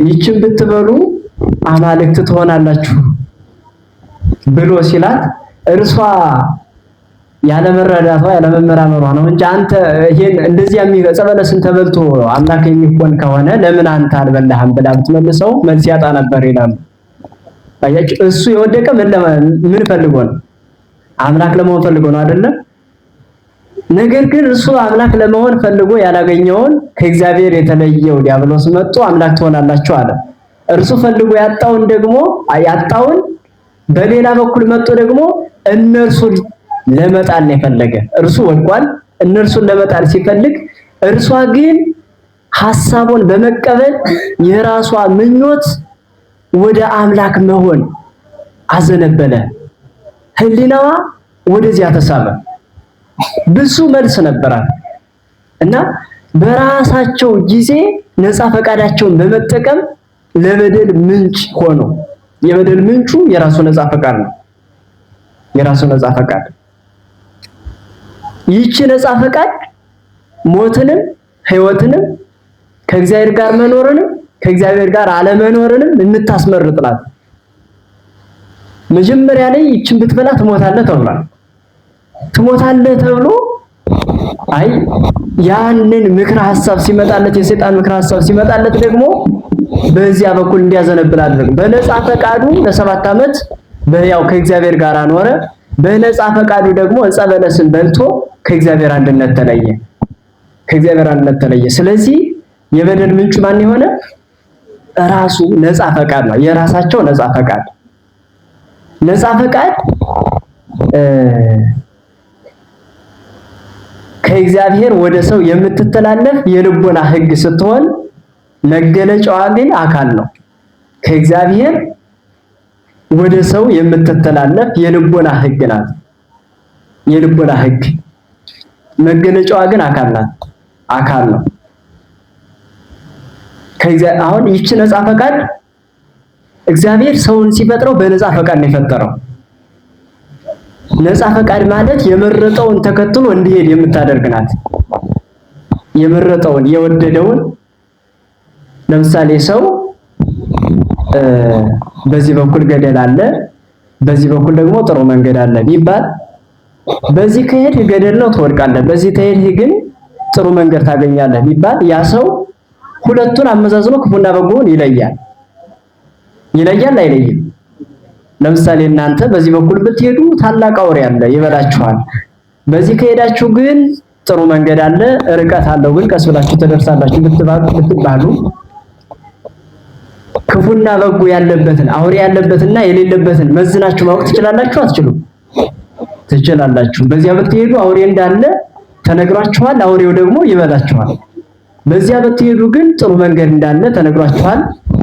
ይችን ብትበሉ አማልክት ትሆናላችሁ ብሎ ሲላት እርሷ ያለመረዳቷ ያለመመራመሯ ነው እንጂ አንተ ይሄን እንደዚህ ዕፀ በለስን ተበልቶ አምላክ የሚሆን ከሆነ ለምን አንተ አልበላህም ብላ ብትመልሰው መልስ ያጣ ነበር ይላሉ። አያችሁ፣ እሱ የወደቀ ምን ፈልጎ ነው? አምላክ ለመሆን ፈልጎ ነው አይደለ? ነገር ግን እሱ አምላክ ለመሆን ፈልጎ ያላገኘውን ከእግዚአብሔር የተለየው ዲያብሎስ መጥቶ አምላክ ትሆናላችሁ አለ። እርሱ ፈልጎ ያጣውን በሌላ በኩል መጥቶ ደግሞ እነርሱን ለመጣል ነው የፈለገ። እርሱ ወድቋል። እነርሱን ለመጣል ሲፈልግ እርሷ ግን ሐሳቡን በመቀበል የራሷ ምኞት ወደ አምላክ መሆን አዘነበለ። ህሊናዋ ወደዚያ ተሳበ። ብዙ መልስ ነበራት እና በራሳቸው ጊዜ ነፃ ፈቃዳቸውን በመጠቀም ለበደል ምንጭ ሆኖ፣ የበደል ምንጩ የራሱ ነፃ ፈቃድ ነው። የራሱ ነፃ ፈቃድ። ይህች ነፃ ፈቃድ ሞትንም ሕይወትንም ከእግዚአብሔር ጋር መኖርንም ከእግዚአብሔር ጋር አለመኖርንም የምታስመርጥ ናት። መጀመሪያ ላይ ይችን ብትበላ ትሞታለህ ተብሏል። ትሞታለህ ተብሎ አይ ያንን ምክረ ሐሳብ ሲመጣለት የሰይጣን ምክረ ሐሳብ ሲመጣለት ደግሞ በዚያ በኩል እንዲያዘነብል አደረገ። በነፃ ፈቃዱ ለ7 ዓመት በያው ከእግዚአብሔር ጋር ኖረ። በነፃ ፈቃዱ ደግሞ ዕፀ በለስን በልቶ ከእግዚአብሔር አንድነት ተለየ። ስለዚህ የበደል ምንጩ ማን የሆነ ራሱ ነፃ ፈቃድ ነው። የራሳቸው ነፃ ፈቃድ ከእግዚአብሔር ወደ ሰው የምትተላለፍ የልቦና ሕግ ስትሆን መገለጫዋ ግን አካል ነው። ከእግዚአብሔር ወደ ሰው የምትተላለፍ የልቦና ሕግ ናት። የልቦና ሕግ መገለጫዋ ግን አካል ነው። አሁን ይቺ ነፃ ፈቃድ እግዚአብሔር ሰውን ሲፈጥረው በነፃ ፈቃድ ነው የፈጠረው። ነፃ ፈቃድ ማለት የመረጠውን ተከትሎ እንዲሄድ የምታደርግ ናት። የመረጠውን የወደደውን ለምሳሌ ሰው በዚህ በኩል ገደል አለ፣ በዚህ በኩል ደግሞ ጥሩ መንገድ አለ ቢባል በዚህ ከሄድህ ገደል ነው ትወድቃለህ፣ በዚህ ከሄድህ ግን ጥሩ መንገድ ታገኛለህ ቢባል ያ ሰው ሁለቱን አመዛዝኖ ክፉና በጎውን ይለያል አይለይም? ለምሳሌ እናንተ በዚህ በኩል ብትሄዱ ታላቅ አውሬ አለ ይበላችኋል፣ በዚህ ከሄዳችሁ ግን ጥሩ መንገድ አለ ርቀት አለው ግን ቀስ ብላችሁ ትደርሳላችሁ ብትባሉ ክፉና በጎ ያለበትን አውሬ ያለበትና የሌለበትን መዝናችሁ ማወቅ ትችላላችሁ? አትችሉም? ትችላላችሁ። በዚያ ብትሄዱ አውሬ እንዳለ ተነግሯችኋል፣ አውሬው ደግሞ ይበላችኋል። በዚያ ብትሄዱ ግን ጥሩ መንገድ እንዳለ ተነግሯችኋል፣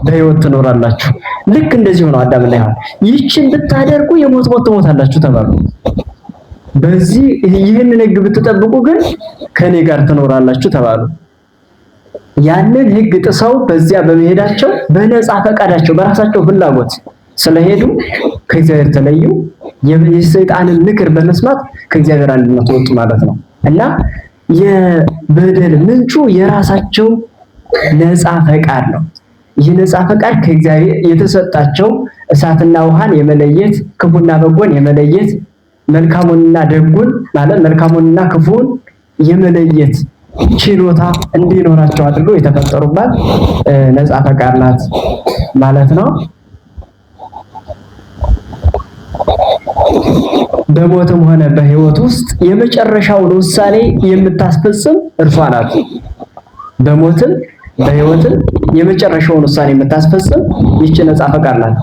በሕይወት ትኖራላችሁ። ልክ እንደዚህ ሆኖ አዳምና ሔዋን ይህችን ብታደርጉ የሞት ሞት ትሞታላችሁ ተባሉ። በዚህ ይህንን ሕግ ብትጠብቁ ግን ከኔ ጋር ትኖራላችሁ ተባሉ። ያንን ሕግ ጥሰው በዚያ በመሄዳቸው በነፃ ፈቃዳቸው በራሳቸው ፍላጎት ስለሄዱ ከእግዚአብሔር ተለዩ። የሰይጣንን ምክር በመስማት ከእግዚአብሔር አንድነት ወጡ ማለት ነው። እና የበደል ምንጩ የራሳቸው ነፃ ፈቃድ ነው። ይህ ነፃ ፈቃድ ከእግዚአብሔር የተሰጣቸው እሳትና ውሃን የመለየት ክፉና በጎን የመለየት መልካሙንና ደጉን ማለት መልካሙንና ክፉን የመለየት ችሎታ እንዲኖራቸው አድርጎ የተፈጠሩባት ነፃ ፈቃድ ናት ማለት ነው። በሞትም ሆነ በሕይወት ውስጥ የመጨረሻውን ውሳኔ የምታስፈጽም እርሷ ናት። በሞትም በሕይወትም የመጨረሻውን ውሳኔ የምታስፈጽም ይህች ነፃ ፈቃድ ናት።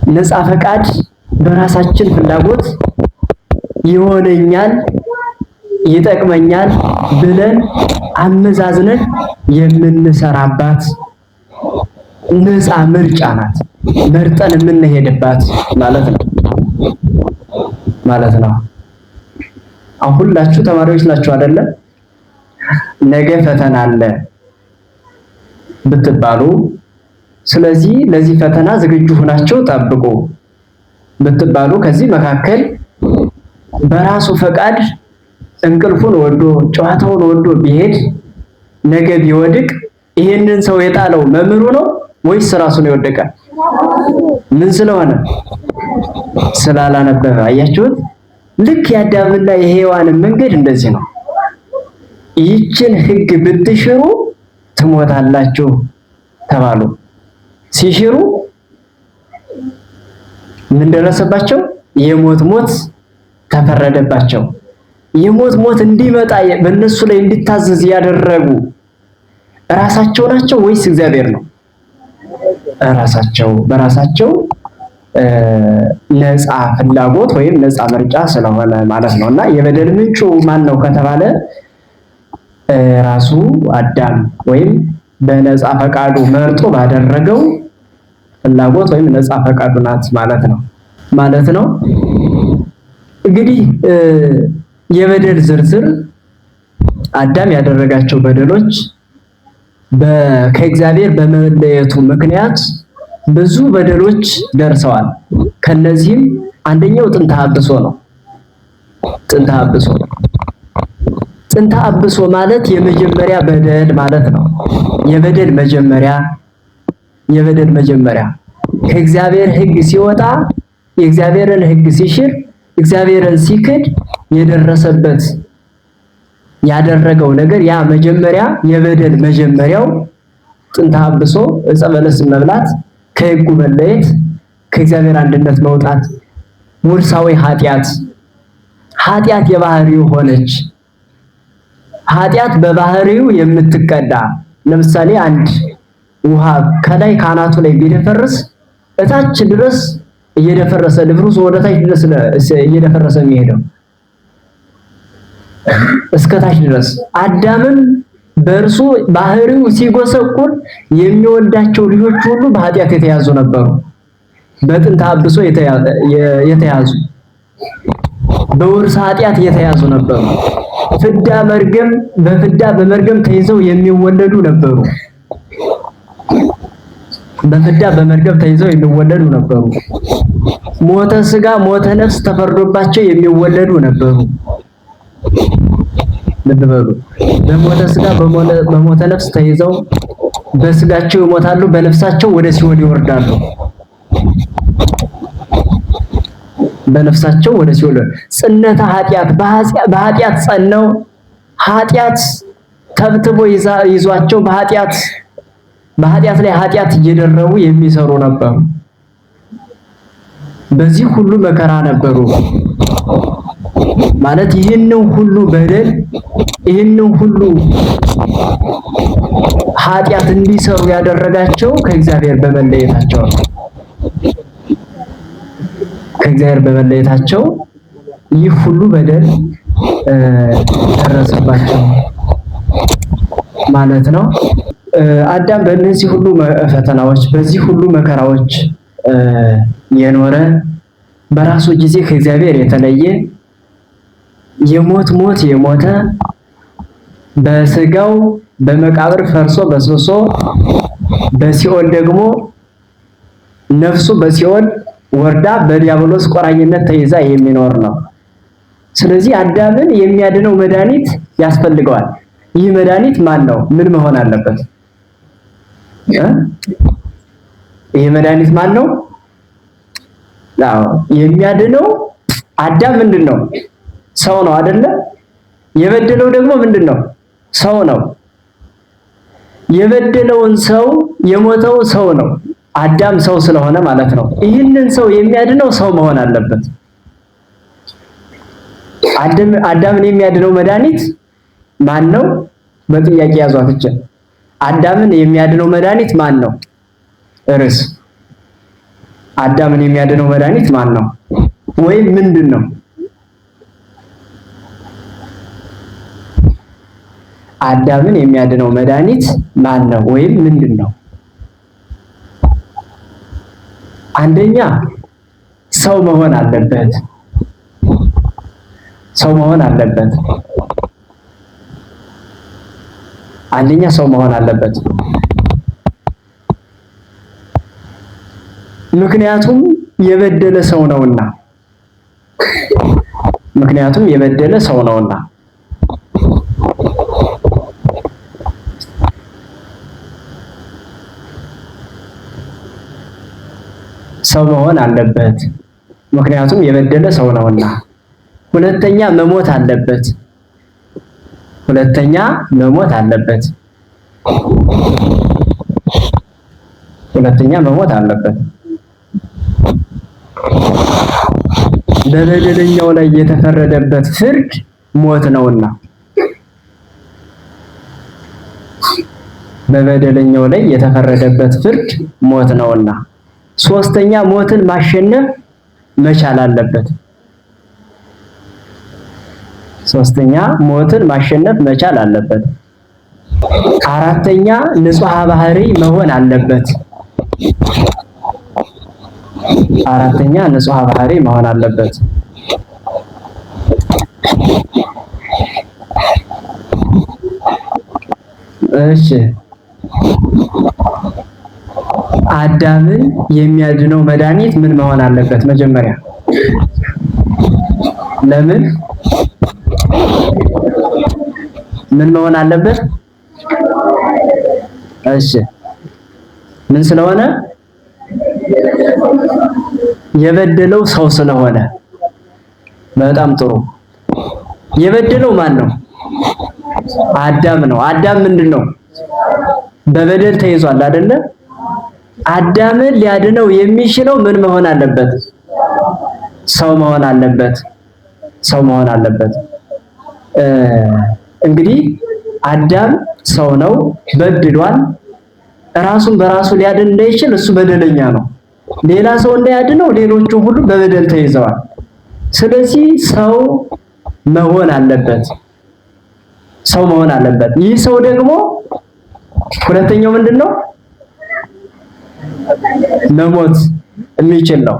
ነፃ ፈቃድ በራሳችን ፍላጎት ይሆነኛል፣ ይጠቅመኛል ብለን አመዛዝነን የምንሰራባት ነፃ ምርጫ ናት። መርጠን የምንሄድባት ማለት ነው። አሁን ሁላችሁ ተማሪዎች ናችሁ አይደለ? ነገ ፈተና አለ ብትባሉ፣ ስለዚህ ለዚህ ፈተና ዝግጁ ሆናችሁ ጠብቁ ብትባሉ፣ ከዚህ መካከል በራሱ ፈቃድ እንቅልፉን ወዶ ጨዋታውን ወዶ ቢሄድ ነገ ቢወድቅ ይሄንን ሰው የጣለው መምህሩ ነው ወይስ ራሱ ነው የወደቀ? ምን ስለሆነ? ስላላነበበ። አያችሁት? ልክ የአዳምና የሔዋን መንገድ እንደዚህ ነው። ይህችን ሕግ ብትሽሩ ትሞታላችሁ ተባሉ። ሲሽሩ ምን ደረሰባቸው? የሞት ሞት ተፈረደባቸው። የሞት ሞት እንዲመጣ በእነሱ ላይ እንዲታዘዝ ያደረጉ ራሳቸው ናቸው ወይስ እግዚአብሔር ነው? ራሳቸው በራሳቸው ነፃ ፍላጎት ወይም ነፃ ምርጫ ስለሆነ ማለት ነው። እና የበደል ምንጩ ማን ነው ከተባለ ራሱ አዳም ወይም በነፃ ፈቃዱ መርጦ ባደረገው ፍላጎት ወይም ነፃ ፈቃዱ ናት ማለት ነው። እንግዲህ የበደል ዝርዝር አዳም ያደረጋቸው በደሎች ከእግዚአብሔር በመለየቱ ምክንያት ብዙ በደሎች ደርሰዋል። ከነዚህም አንደኛው ጥንተ አብሶ ነው። ጥንተ አብሶ ማለት የመጀመሪያ በደል ማለት ነው። የበደል መጀመሪያ ከእግዚአብሔር ሕግ ሲወጣ የእግዚአብሔርን ሕግ ሲሽር እግዚአብሔርን ሲክድ የደረሰበት ያደረገው ነገር ያ መጀመሪያ የበደል መጀመሪያው ጥንተ አብሶ ዕፀ በለስ መብላት፣ ከሕጉ መለየት፣ ከእግዚአብሔር አንድነት መውጣት፣ ውርሳዊ ኃጢአት የባህሪው ሆነች። ኃጢአት በባህሪው የምትቀዳ ለምሳሌ አንድ ውሃ ከላይ ካናቱ ላይ ቢደፈርስ እታች ድረስ እየደፈረሰ ልብሩስ ወደ ታች ድረስ እየደፈረሰ የሚሄደው እስከታች ድረስ። አዳምም በእርሱ ባህሪው ሲጎሰቁል የሚወልዳቸው ልጆች ሁሉ በኃጢአት የተያዙ ነበሩ። በጥንተ አብሶ የተያዙ በውርስ ኃጢአት የተያዙ ነበሩ። ፍዳ መርገም በመርገም ተይዘው የሚወለዱ ነበሩ። በፍዳ በመርገም ተይዘው የሚወለዱ ነበሩ። ሞተ ሥጋ ሞተ ነፍስ ተፈርዶባቸው የሚወለዱ ነበሩ። ልብ በሉ። በሞተ ሥጋ በሞተ ነፍስ ተይዘው በስጋቸው ይሞታሉ፣ በነፍሳቸው ወደ ሲኦል ይወርዳሉ። በነፍሳቸው ወደ ሲኦል ጽነተ ኃጢአት በኃጢአት ጸነው ኃጢአት ተብትቦ ይዟቸው በኃጢአት ላይ ኃጢአት እየደረቡ የሚሰሩ ነበሩ። በዚህ ሁሉ መከራ ነበሩ ማለት ይህንን ሁሉ በደል ይህንን ሁሉ ኃጢአት እንዲሰሩ ያደረጋቸው ከእግዚአብሔር በመለየታቸው ነው። ከእግዚአብሔር በመለየታቸው ይህ ሁሉ በደል ደረሰባቸው ማለት ነው። አዳም በእነዚህ ሁሉ ፈተናዎች በዚህ ሁሉ መከራዎች የኖረ በራሱ ጊዜ ከእግዚአብሔር የተለየ የሞት ሞት የሞተ በስጋው በመቃብር ፈርሶ በስብሶ በሲኦል ደግሞ ነፍሱ በሲኦል ወርዳ በዲያብሎስ ቆራኝነት ተይዛ የሚኖር ነው። ስለዚህ አዳምን የሚያድነው መድኃኒት ያስፈልገዋል። ይህ መድኃኒት ማን ነው? ምን መሆን አለበት? ይህ መድኃኒት ማን ነው? አዎ የሚያድነው አዳም ምንድነው? ሰው ነው አይደለ? የበደለው ደግሞ ምንድነው? ሰው ነው። የበደለውን ሰው የሞተው ሰው ነው። አዳም ሰው ስለሆነ ማለት ነው። ይህንን ሰው የሚያድነው ሰው መሆን አለበት። አዳምን የሚያድነው መድኃኒት ማን ነው? በጥያቄ ያዟት እቺ። አዳምን የሚያድነው መድኃኒት ማን ነው? እርስ አዳምን የሚያድነው መድኃኒት ማን ነው? ወይም ምንድነው? አዳምን የሚያድነው መድኃኒት ማን ነው? ወይም ምንድነው? አንደኛ ሰው መሆን አለበት። ሰው መሆን አለበት። አንደኛ ሰው መሆን አለበት። ምክንያቱም የበደለ ሰው ነውና። ምክንያቱም የበደለ ሰው ነውና። ሰው መሆን አለበት። ምክንያቱም የበደለ ሰው ነውና። ሁለተኛ መሞት አለበት። ሁለተኛ መሞት አለበት። ሁለተኛ መሞት አለበት። በበደለኛው ላይ የተፈረደበት ፍርድ ሞት ነውና። በበደለኛው ላይ የተፈረደበት ፍርድ ሞት ነውና። ሶስተኛ ሞትን ማሸነፍ መቻል አለበት። ሶስተኛ ሞትን ማሸነፍ መቻል አለበት። አራተኛ ንጹሐ ባህሪ መሆን አለበት። አራተኛ ንጹሐ ባህሪ መሆን አለበት። እሺ አዳምን የሚያድነው መድኃኒት ምን መሆን አለበት? መጀመሪያ ለምን ምን መሆን አለበት? እሺ ምን ስለሆነ የበደለው ሰው ስለሆነ በጣም ጥሩ። የበደለው ማን ነው? አዳም ነው። አዳም ምንድነው? በበደል ተይዟል አይደለ? አዳምን ሊያድነው የሚችለው ምን መሆን አለበት? ሰው መሆን አለበት። ሰው መሆን አለበት። እንግዲህ አዳም ሰው ነው፣ በድሏል። ራሱን በራሱ ሊያድን እንዳይችል እሱ በደለኛ ነው። ሌላ ሰው እንዳያድነው ሌሎቹ ሁሉ በበደል ተይዘዋል። ስለዚህ ሰው መሆን አለበት። ሰው መሆን አለበት። ይህ ሰው ደግሞ ሁለተኛው ምንድነው? መሞት የሚችል ነው።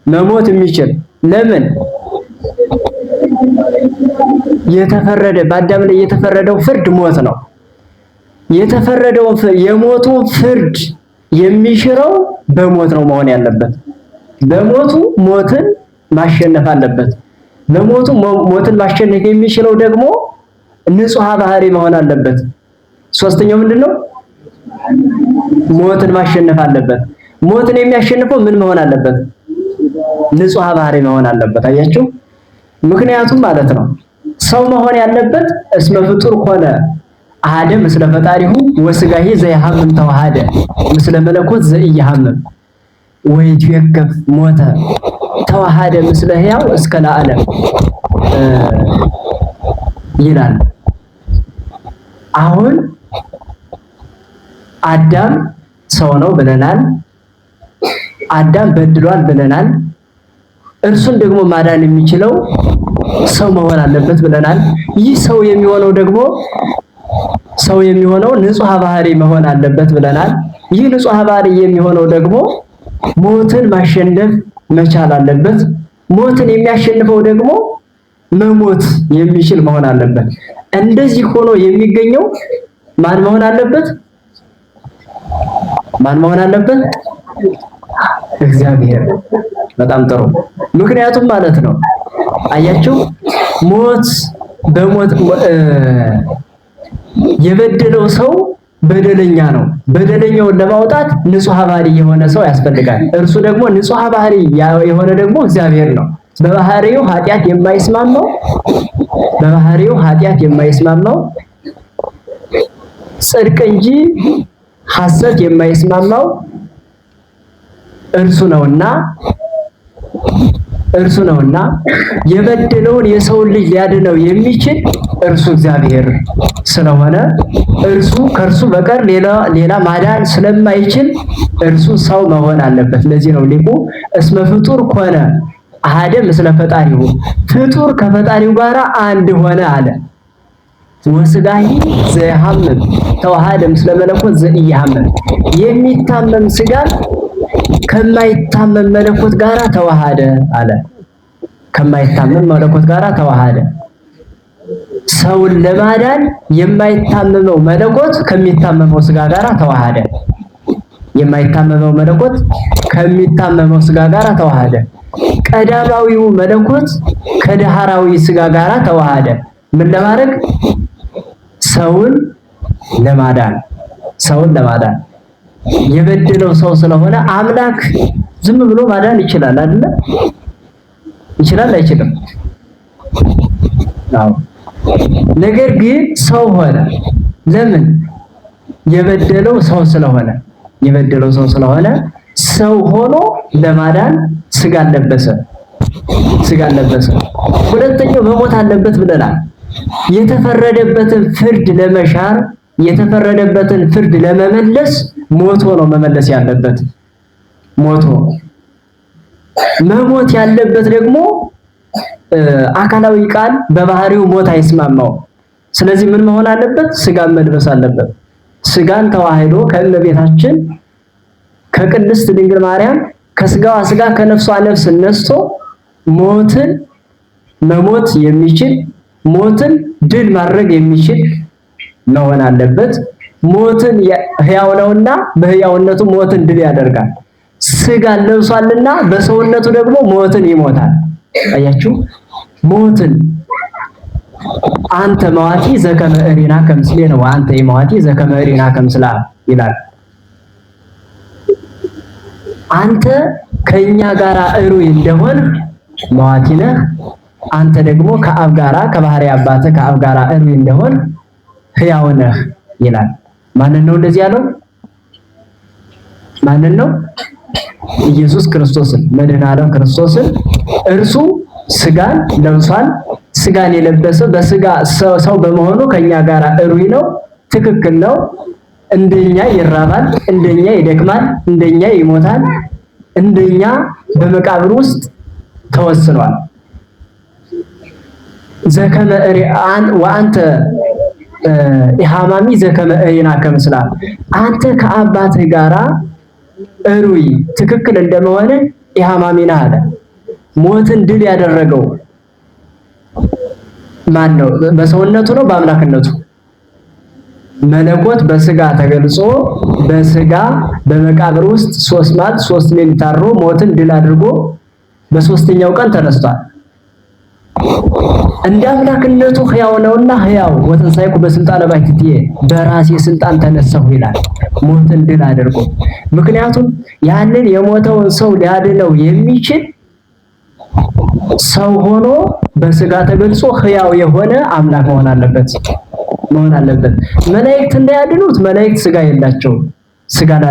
መሞት የሚችል ለምን? የተፈረደ በአዳም ላይ የተፈረደው ፍርድ ሞት ነው። የተፈረደው የሞቱ ፍርድ የሚሽረው በሞት ነው መሆን ያለበት። በሞቱ ሞትን ማሸነፍ አለበት። በሞቱ ሞትን ማሸነፍ የሚችለው ደግሞ ንጹሕ ባህሪ መሆን አለበት። ሶስተኛው ምንድነው? ሞትን ማሸነፍ አለበት። ሞትን የሚያሸንፈው ምን መሆን አለበት? ንጹሕ ባህሪ መሆን አለበት። አያችሁ? ምክንያቱም ማለት ነው ሰው መሆን ያለበት እስመ ፍጡር ኮነ አሐደ ምስለ ፈጣሪሁ ወሥጋሂ ዘይሐምም ተዋሃደ ምስለ መለኮት ዘኢይሐምም ወይትዌከፍ ሞተ ተዋሃደ ምስለ ሕያው እስከ ለዓለም ይላል። አሁን አዳም ሰው ነው ብለናል። አዳም በድሏል ብለናል። እርሱን ደግሞ ማዳን የሚችለው ሰው መሆን አለበት ብለናል። ይህ ሰው የሚሆነው ንጹሕ ባህሪ መሆን አለበት ብለናል። ይህ ንጹሕ ባህሪ የሚሆነው ደግሞ ሞትን ማሸነፍ መቻል አለበት። ሞትን የሚያሸንፈው ደግሞ መሞት የሚችል መሆን አለበት። እንደዚህ ሆኖ የሚገኘው ማን መሆን አለበት? ማን መሆን አለበት? እግዚአብሔር። በጣም ጥሩ። ምክንያቱም ማለት ነው አያችሁ በሞት የበደለው ሰው በደለኛ ነው። በደለኛውን ለማውጣት ንጹሕ ባህሪ የሆነ ሰው ያስፈልጋል። እርሱ ደግሞ ንጹሕ ባህሪ የሆነ ደግሞ እግዚአብሔር ነው። በባህሪው ኃጢአት የማይስማማው ጽድቅ እንጂ ሐሰት የማይስማማው እርሱ ነውና የበደለውን የሰውን ልጅ ሊያድነው የሚችል እርሱ እግዚአብሔር ስለሆነ ከእርሱ በቀር ሌላ ማዳን ስለማይችል እርሱ ሰው መሆን አለበት። ለዚህ ነው ሊቁ እስመ ፍጡር ኮነ አሐደ ምስለ ፈጣሪሁ ፍጡር ከፈጣሪው ጋር አንድ ሆነ አለ። ወሥጋሂ ዘይሐምም ተዋሃደ ምስለ መለኮት ዘኢይሐምም የሚታመም ሥጋን ከማይታመም መለኮት ጋር ተዋሃደ አለ። ከማይታመም መለኮት ጋር ተዋሃደ። ሰውን ለማዳን የማይታመመው መለኮት ከሚታመመው ሥጋ ጋር ተዋሃደ። የማይታመመው መለኮት ከሚታመመው ሥጋ ጋር ተዋሃደ። ቀዳማዊው መለኮት ከዳህራዊ ሥጋ ጋር ተዋሃደ። ምን ለማድረግ? ሰውን ለማዳን የበደለው ሰው ስለሆነ አምላክ ዝም ብሎ ማዳን ይችላል አይደለ? ይችላል አይችልም? አዎ። ነገር ግን ሰው ሆነ። ለምን? የበደለው ሰው ስለሆነ ሰው ሆኖ ለማዳን ሥጋ ለበሰ። ሁለተኛው መሞት አለበት ብለናል። የተፈረደበትን ፍርድ ለመሻር የተፈረደበትን ፍርድ ለመመለስ ሞቶ ነው መመለስ ያለበት። መሞት ያለበት ደግሞ አካላዊ ቃል በባህሪው ሞት አይስማማው። ስለዚህ ምን መሆን አለበት? ሥጋን መልበስ አለበት። ሥጋን ተዋህዶ ከእመቤታችን ከቅድስት ድንግል ማርያም ከሥጋዋ ሥጋ ከነፍሷ ነፍስ ነስቶ መሞት የሚችል ሞትን ድል ማድረግ የሚችል መሆን አለበት። ሞትን ሕያው ነውና በሕያውነቱ ሞትን ድል ያደርጋል። ሥጋን ለብሷልና በሰውነቱ ደግሞ ሞትን ይሞታል። አያችሁ? ሞትን አንተ መዋቲ ዘከመ እሪና ከምስሌነ ወአንተ መዋቲ ዘከመ እሪና ከምስላ ይላል። አንተ ከኛ ጋር እሩይ እንደሆን መዋቲ ነህ፣ አንተ ደግሞ ከአብ ጋራ ከባህሪ አባትህ ከአብ ጋራ እሩይ እንደሆን ሕያው ነህ ይላል። ማንን ነው እንደዚህ ያለው? ማንን ነው? ኢየሱስ ክርስቶስን፣ መድኃኔ ዓለም ክርስቶስን። እርሱ ስጋን ለብሷል። ስጋን የለበሰ በስጋ ሰው በመሆኑ ከኛ ጋር እሩይ ነው። ትክክል ነው። እንደኛ ይራባል፣ እንደኛ ይደክማል፣ እንደኛ ይሞታል፣ እንደኛ በመቃብር ውስጥ ተወስኗል። ዘከመ እሪአን ወአንተ ኢሃማሚ ዘከመ እሪናከ ምስላ፣ አንተ ከአባትህ ጋራ እሩይ ትክክል እንደመሆነ ኢሃማሚ ነህ አለ። ሞትን ድል ያደረገው ማን ነው? በሰውነቱ ነው በአምላክነቱ? መለኮት በስጋ ተገልጾ በስጋ በመቃብር ውስጥ 3 መዓልት 3 ሌሊት ታድሮ ሞትን ድል አድርጎ በሶስተኛው ቀን ተነስቷል። እንደ አምላክነቱ ሕያው ነውና ሕያው ወተንሳይኩ በስልጣነ ባሕቲትየ በራሴ ስልጣን ተነሳሁ ይላል፣ ሞትን ድል አድርጎ። ምክንያቱም ያንን የሞተውን ሰው ሊያድነው የሚችል ሰው ሆኖ በስጋ ተገልጾ ሕያው የሆነ አምላክ መሆን አለበት። መላእክት እንዳያድኑት መላእክት ስጋ የላቸውም፣ ስጋን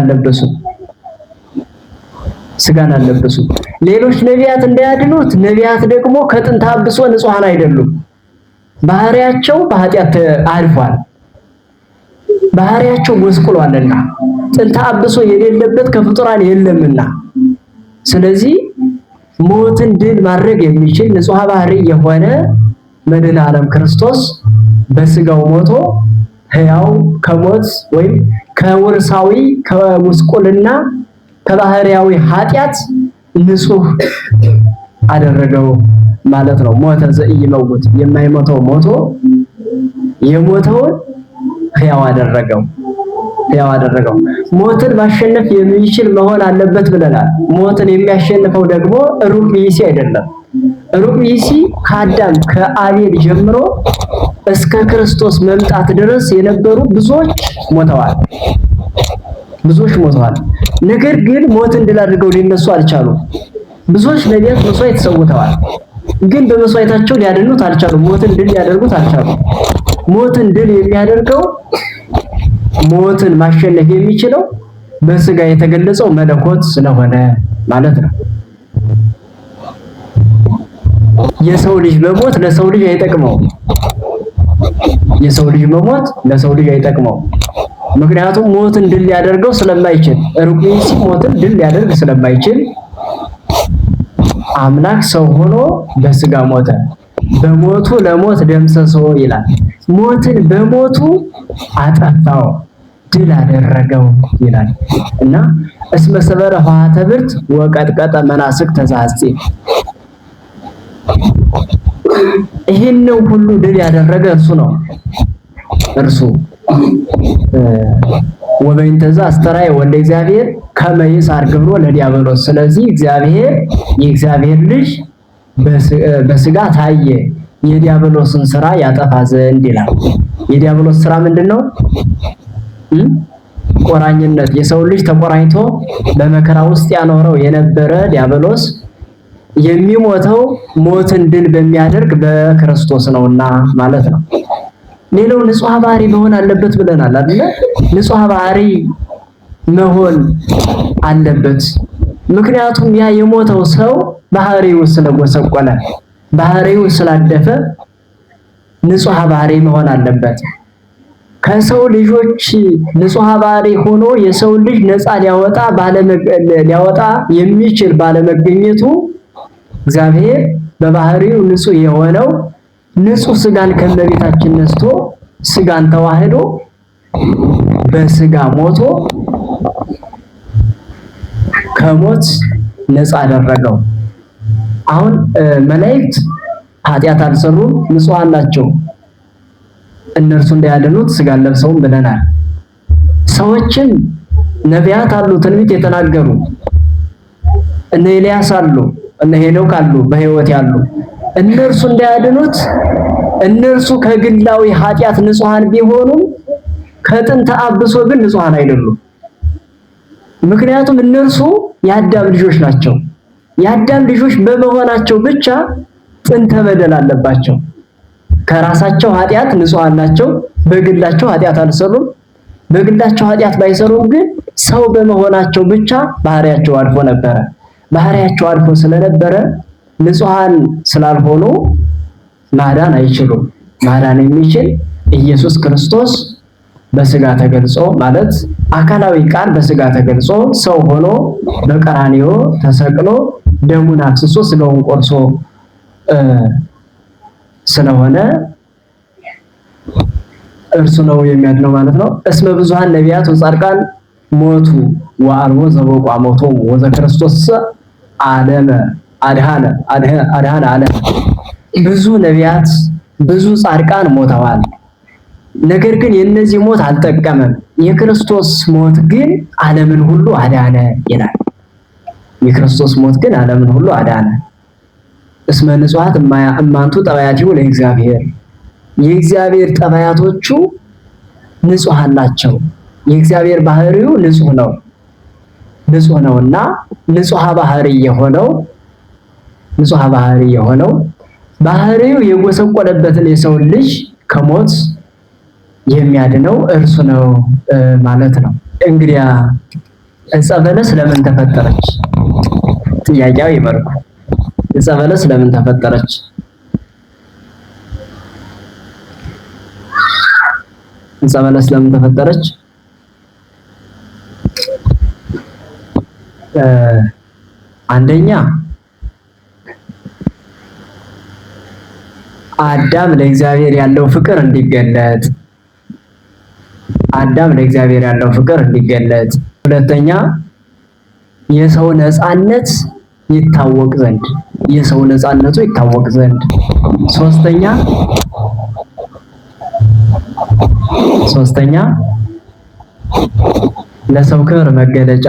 አልለበሱም። ሌሎች ነቢያት እንዳያድኑት ነቢያት ደግሞ ከጥንተ አብሶ ንጹሐን አይደሉም። ባህሪያቸው በኃጢአት አልፏል፣ ባህሪያቸው ጎስቁሏልና ጥንተ አብሶ የሌለበት ከፍጡራን የለምና። ስለዚህ ሞትን ድል ማድረግ የሚችል ንጹሕ ባህሪ የሆነ መድኃኔ ዓለም ክርስቶስ በስጋው ሞቶ ሕያው ከሞት ወይም ከውርሳዊ ከጉስቁልና ከባህሪያዊ ኃጢአት ንጹሕ አደረገው ማለት ነው። ሞተ ዘኢይመውት የማይሞተው ሞቶ የሞተውን ሕያው አደረገው። ሞትን ማሸነፍ የሚችል መሆን አለበት ብለናል። ሞትን የሚያሸንፈው ደግሞ ሩቅ ብእሲ አይደለም። ሩቅ ብእሲ ከአዳም ከአቤል ጀምሮ እስከ ክርስቶስ መምጣት ድረስ የነበሩ ብዙዎች ሞተዋል። ነገር ግን ሞትን ድል አድርገው ሊነሱ አልቻሉም። ብዙዎች ነቢያት መስዋዕት ተሰውተዋል፣ ግን በመስዋዕታቸው ሊያድኑት አልቻሉም። ሞትን ድል ሊያደርጉት አልቻሉም። ሞትን ድል የሚያደርገው ሞትን ማሸነፍ የሚችለው በስጋ የተገለጸው መለኮት ስለሆነ ማለት ነው። የሰው ልጅ መሞት ለሰው ልጅ አይጠቅመውም። ምክንያቱም ሞትን ድል ሊያደርገው ስለማይችል፣ ሩቅ ብእሲ ሞትን ድል ሊያደርግ ስለማይችል አምላክ ሰው ሆኖ በስጋ ሞተ። በሞቱ ለሞት ደምሰሶ ይላል። ሞትን በሞቱ አጠፋው፣ ድል አደረገው ይላል እና እስመ ሰበረ ኆኃተ ብርት ወቀጥቀጠ መናስክ ተዛሐፄ። ይህን ሁሉ ድል ያደረገ እርሱ ወበእንተዛ አስተርአየ ወልደ እግዚአብሔር ከመ ይስዓር ግብሮ ለዲያብሎስ። ስለዚህ የእግዚአብሔር ልጅ በስጋ ታየ የዲያብሎስን ስራ ያጠፋ ዘንድ ይላል። የዲያብሎስ ስራ ምንድነው? ቆራኝነት። የሰው ልጅ ተቆራኝቶ በመከራ ውስጥ ያኖረው የነበረ ዲያብሎስ የሚሞተው ሞትን ድል በሚያደርግ በክርስቶስ ነውና ማለት ነው። ሌላው ንጹሕ ባህሪ መሆን አለበት ብለናል አይደል? ንጹሕ ባህሪ መሆን አለበት። ምክንያቱም ያ የሞተው ሰው ባህሪው ስለጎሰቆለ፣ ባህሪው ስላደፈ ንጹሕ ባህሪ መሆን አለበት። ከሰው ልጆች ንጹሕ ባህሪ ሆኖ የሰው ልጅ ነፃ ሊያወጣ የሚችል ባለመገኘቱ እግዚአብሔር በባህሪው ንጹሕ የሆነው ንጹሕ ስጋን ከመቤታችን ነስቶ ስጋን ተዋህዶ በስጋ ሞቶ ከሞት ነፃ አደረገው። አሁን መላእክት ኃጢአት አልሰሩም፣ ንጹሐን ናቸው። እነርሱ እንዳያድኑት ስጋን ለብሰውም ብለናል። ሰዎችን ነቢያት አሉ ትንቢት የተናገሩ፣ እነ ኤልያስ አሉ፣ እነ ሄኖክ አሉ በሕይወት ያሉ። እነርሱ እንዳያድኑት እነርሱ ከግላዊ ኃጢአት ንጹሐን ቢሆኑም ከጥንተ አብሶ ግን ንጹሐን አይደሉም። ምክንያቱም እነርሱ የአዳም ልጆች ናቸው። የአዳም ልጆች በመሆናቸው ብቻ ጥንተ በደል አለባቸው። ከራሳቸው ኃጢአት ንጹሃን ናቸው። በግላቸው ኃጢአት አልሰሩም። በግላቸው ኃጢአት ባይሰሩም ግን ሰው በመሆናቸው ብቻ ባህሪያቸው አልፎ ነበረ። ባህሪያቸው አልፎ ስለነበረ ንጹሃን ስላልሆኑ ማዳን አይችሉም። ማዳን የሚችል ኢየሱስ ክርስቶስ በስጋ ተገልጾ ማለት አካላዊ ቃል በስጋ ተገልጾ ሰው ሆኖ በቀራንዮ ተሰቅሎ ደሙን አፍስሶ ስጋውን ቆርሶ ስለሆነ እርሱ ነው የሚያድነው ማለት ነው። እስመ ብዙኃን ነቢያት ወጻድቃን ሞቱ ወአልቦ ዘበቋ ሞቶሙ ወዘክርስቶስ ዓለመ አድኃነ ዓለም። ብዙ ነቢያት ብዙ ጻድቃን ሞተዋል። ነገር ግን የነዚህ ሞት አልጠቀመም። የክርስቶስ ሞት ግን ዓለምን ሁሉ አዳነ ይላል። የክርስቶስ ሞት ግን ዓለምን ሁሉ አዳነ። እስመ ንጹሐት እማንቱ ጠባያቲሁ ለእግዚአብሔር፣ የእግዚአብሔር ጠባያቶቹ ንጹሐን ናቸው። የእግዚአብሔር ባህሪው ንጹህ ነውና ንጹህ ባህሪ የሆነው ባህሪው የጎሰቆለበትን የሰው ልጅ ከሞት የሚያድነው እርሱ ነው ማለት ነው። እንግዲያ ዕፀ በለስ ለምን ተፈጠረች? ጥያቄው ይመርኩ። ዕፀ በለስ ለምን ተፈጠረች? ዕፀ በለስ ለምን ተፈጠረች? አንደኛ አዳም ለእግዚአብሔር ያለው ፍቅር እንዲገለጥ፣ ሁለተኛ የሰው ነፃነቱ ይታወቅ ዘንድ፣ ሶስተኛ ለሰው ክብር መገለጫ